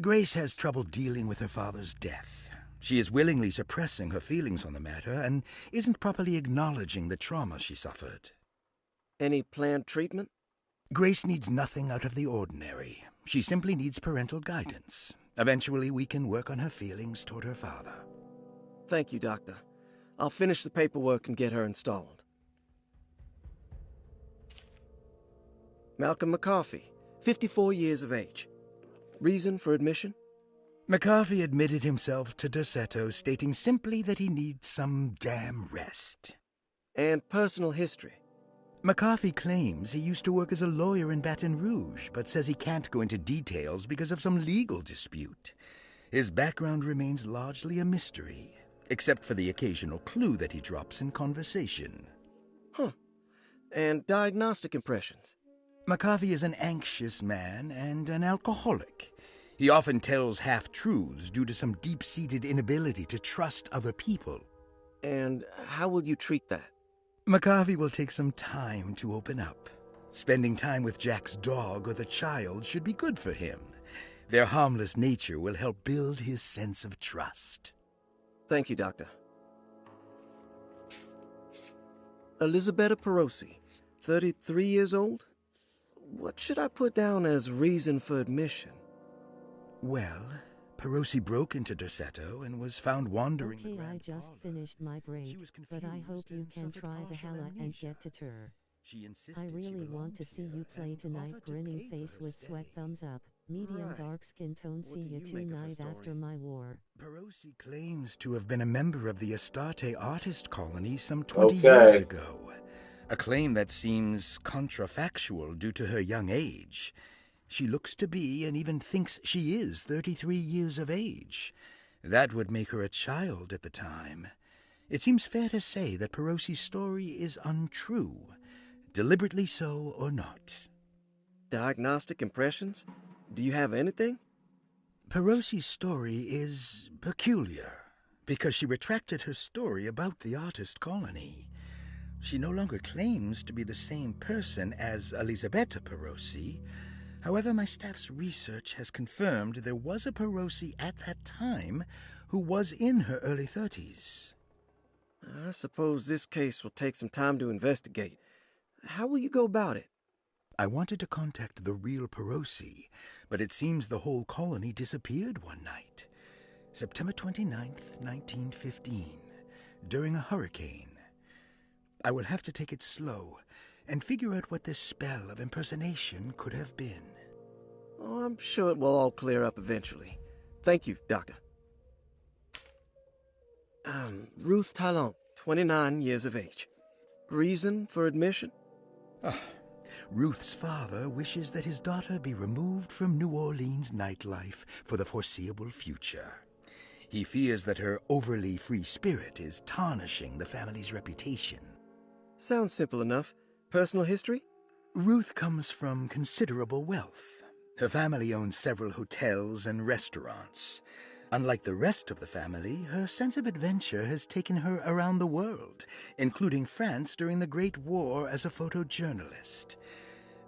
Grace has trouble dealing with her father's death. She is willingly suppressing her feelings on the matter and isn't properly acknowledging the trauma she suffered. Any planned treatment? Grace needs nothing out of the ordinary. She simply needs parental guidance. Eventually, we can work on her feelings toward her father. Thank you, Doctor. I'll finish the paperwork and get her installed. Malcolm McCarthy, 54 years of age. Reason for admission? McCarthy admitted himself to Dorsetto, stating simply that he needs some damn rest. And personal history? McCarthy claims he used to work as a lawyer in Baton Rouge, but says he can't go into details because of some legal dispute. His background remains largely a mystery, except for the occasional clue that he drops in conversation. Huh. And diagnostic impressions? McCarthy is an anxious man and an alcoholic. He often tells half-truths due to some deep-seated inability to trust other people. And how will you treat that? McCarthy will take some time to open up. Spending time with Jack's dog or the child should be good for him. Their harmless nature will help build his sense of trust. Thank you, Doctor. Elisabetta Perosi, 33 years old? What should I put down as reason for admission? Well, Perosi broke into Dorsetto and was found wandering the Grand I just finished my break, but I hope you can try the hella and get to Tur. I really want to see you play tonight. Grinning face with sweat, thumbs up. Medium dark skin tone. See you tonight after my war. Perosi claims to have been a member of the Astarte artist colony some 20 years ago. A claim that seems contrafactual due to her young age. She looks to be and even thinks she is 33 years of age. That would make her a child at the time. It seems fair to say that Perosi's story is untrue, deliberately so or not. Diagnostic impressions? Do you have anything? Perosi's story is peculiar because she retracted her story about the artist colony. She no longer claims to be the same person as Elisabetta Perosi. However, my staff's research has confirmed there was a Perosi at that time who was in her early 30s. I suppose this case will take some time to investigate. How will you go about it? I wanted to contact the real Perosi, but it seems the whole colony disappeared one night. September 29th, 1915, during a hurricane. I will have to take it slow and figure out what this spell of impersonation could have been. Oh, I'm sure it will all clear up eventually. Thank you, Doctor. Ruth Talon, 29 years of age. Reason for admission? Ruth's father wishes that his daughter be removed from New Orleans nightlife for the foreseeable future. He fears that her overly free spirit is tarnishing the family's reputation. Sounds simple enough. Personal history? Ruth comes from considerable wealth. Her family owns several hotels and restaurants. Unlike the rest of the family, her sense of adventure has taken her around the world, including France during the Great War as a photojournalist.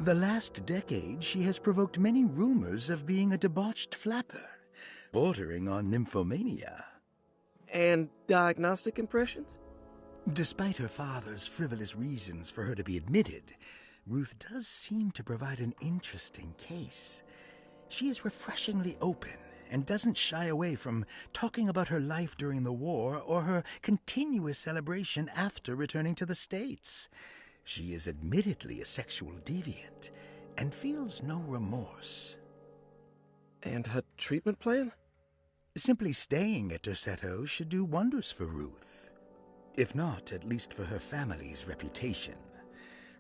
The last decade, she has provoked many rumors of being a debauched flapper. bordering on nymphomania. And diagnostic impressions? Despite her father's frivolous reasons for her to be admitted, Ruth does seem to provide an interesting case. She is refreshingly open and doesn't shy away from talking about her life during the war or her continuous celebration after returning to the States. She is admittedly a sexual deviant and feels no remorse. And her treatment plan? Simply staying at Derceto should do wonders for Ruth. If not, at least for her family's reputation.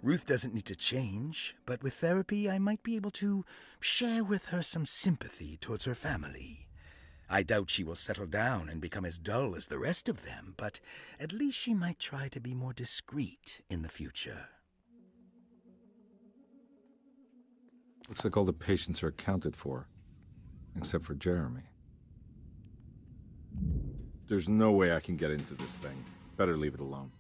Ruth doesn't need to change, but with therapy I might be able to share with her some sympathy towards her family. I doubt she will settle down and become as dull as the rest of them, but at least she might try to be more discreet in the future. Looks like all the patients are accounted for, except for Jeremy. There's no way I can get into this thing. Better leave it alone.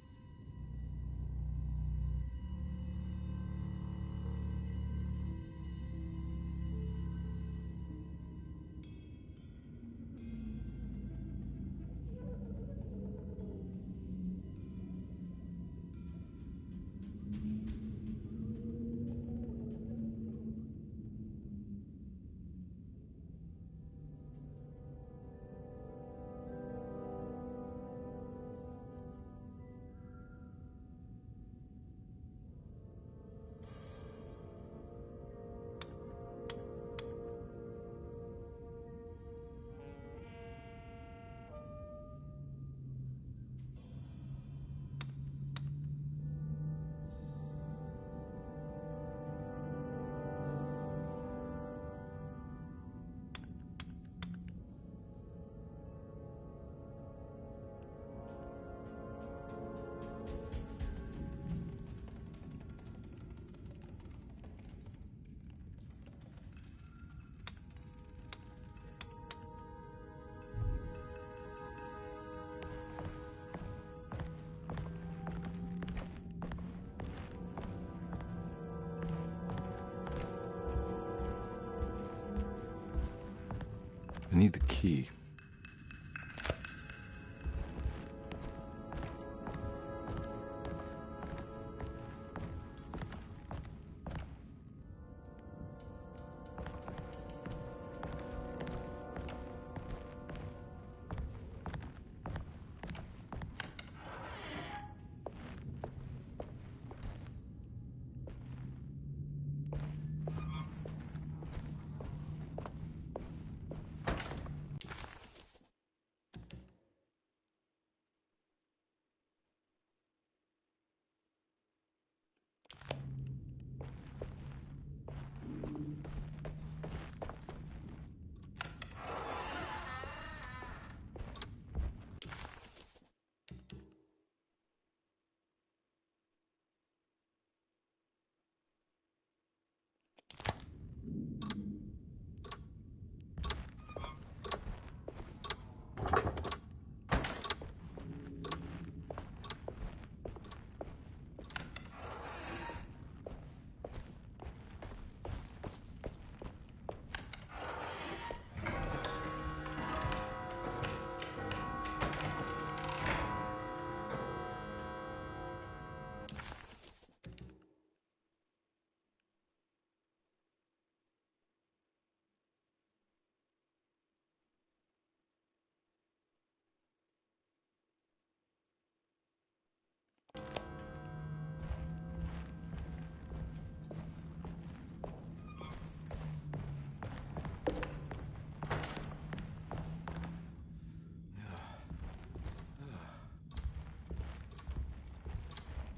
I need the key.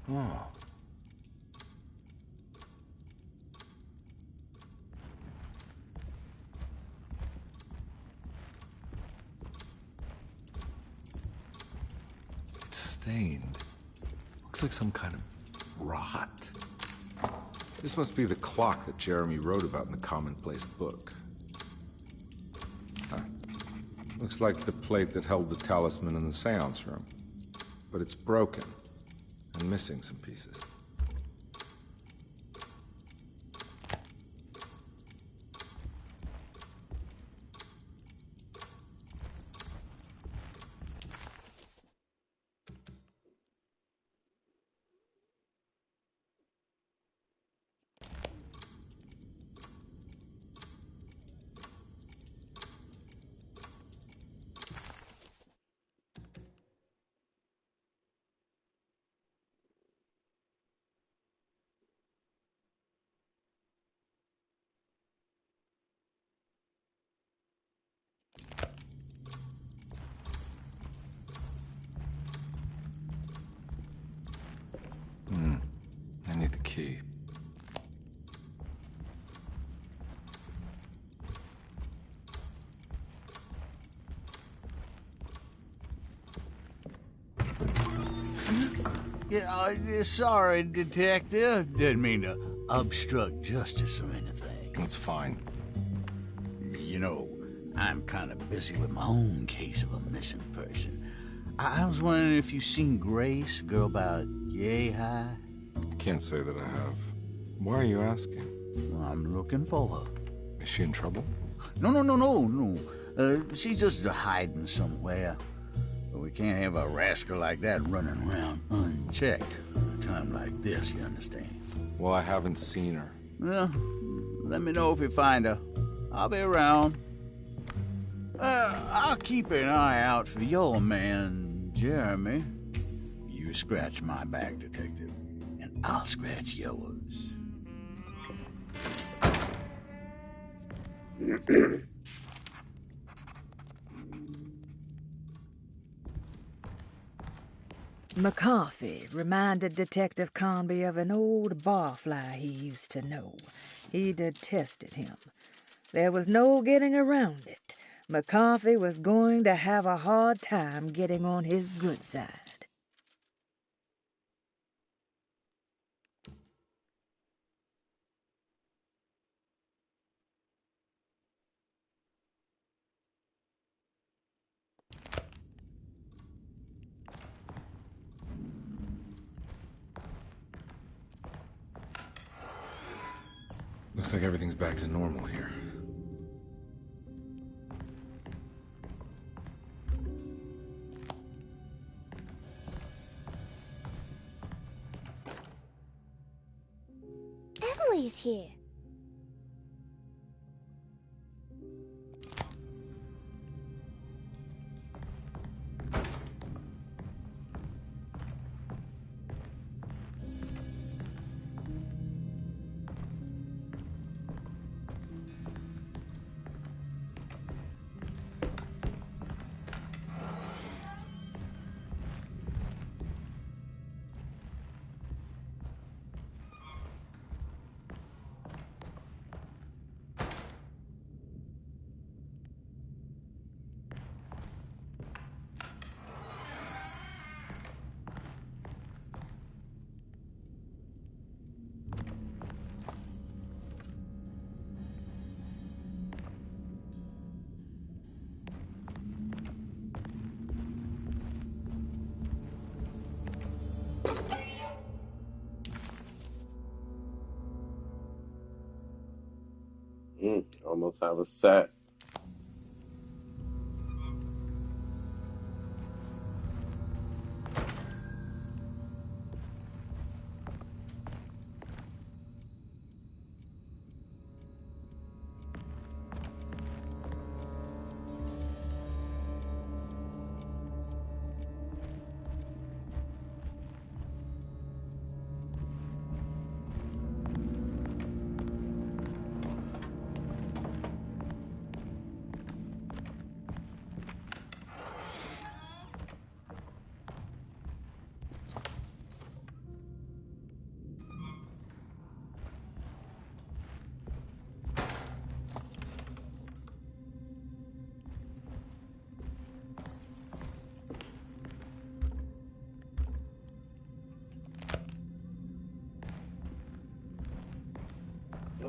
Oh. It's stained. Looks like some kind of rot. This must be the clock that Jeremy wrote about in the commonplace book. Huh. Looks like the plate that held the talisman in the seance room. But it's broken and missing some pieces. key. Yeah, sorry, Detective. Didn't mean to obstruct justice or anything. That's fine. You know, I'm kind of busy with my own case of a missing person. I was wondering if you've seen Grace, girl about yay high? Can't say that I have. Why are you asking? Well, I'm looking for her. Is she in trouble? No. She's just hiding somewhere. But we can't have a rascal like that running around unchecked. At a time like this, you understand? Well, I haven't seen her. Well, let me know if you find her. I'll be around. I'll keep an eye out for your man, Jeremy. You scratch my back, Detective, and I'll scratch yours. McCarthy reminded Detective Conby of an old barfly he used to know. He detested him. There was no getting around it. McCarthy was going to have a hard time getting on his good side. Looks like everything's back to normal here. Emily's here. Almost have a set.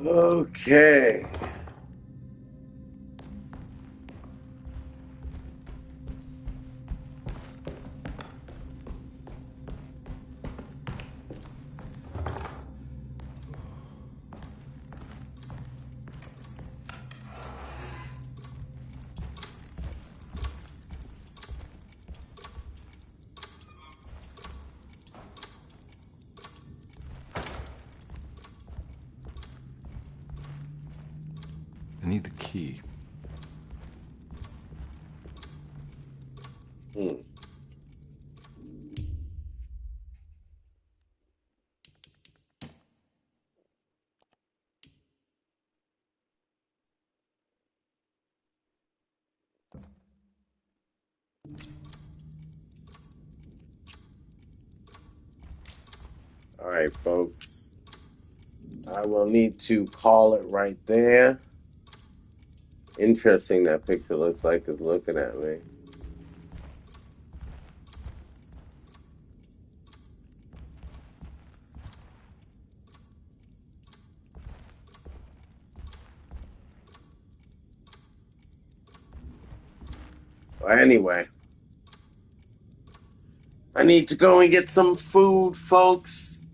Okay. I need the key. All right, folks. I will need to call it right there. Interesting, that picture looks like it's looking at me. Well, anyway, I need to go and get some food, folks.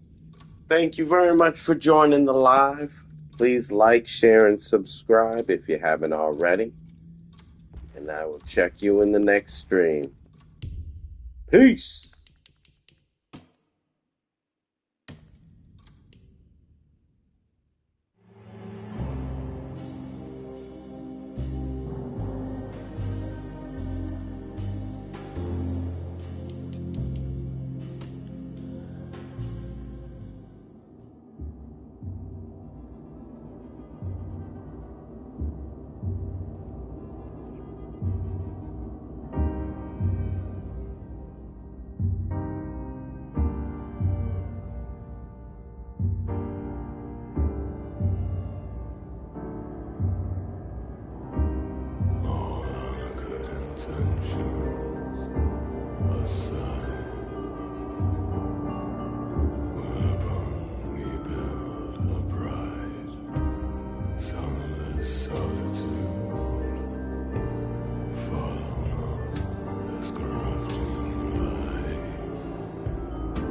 Thank you very much for joining the live. Please like, share, and subscribe if you haven't already. And I will check you in the next stream. Peace.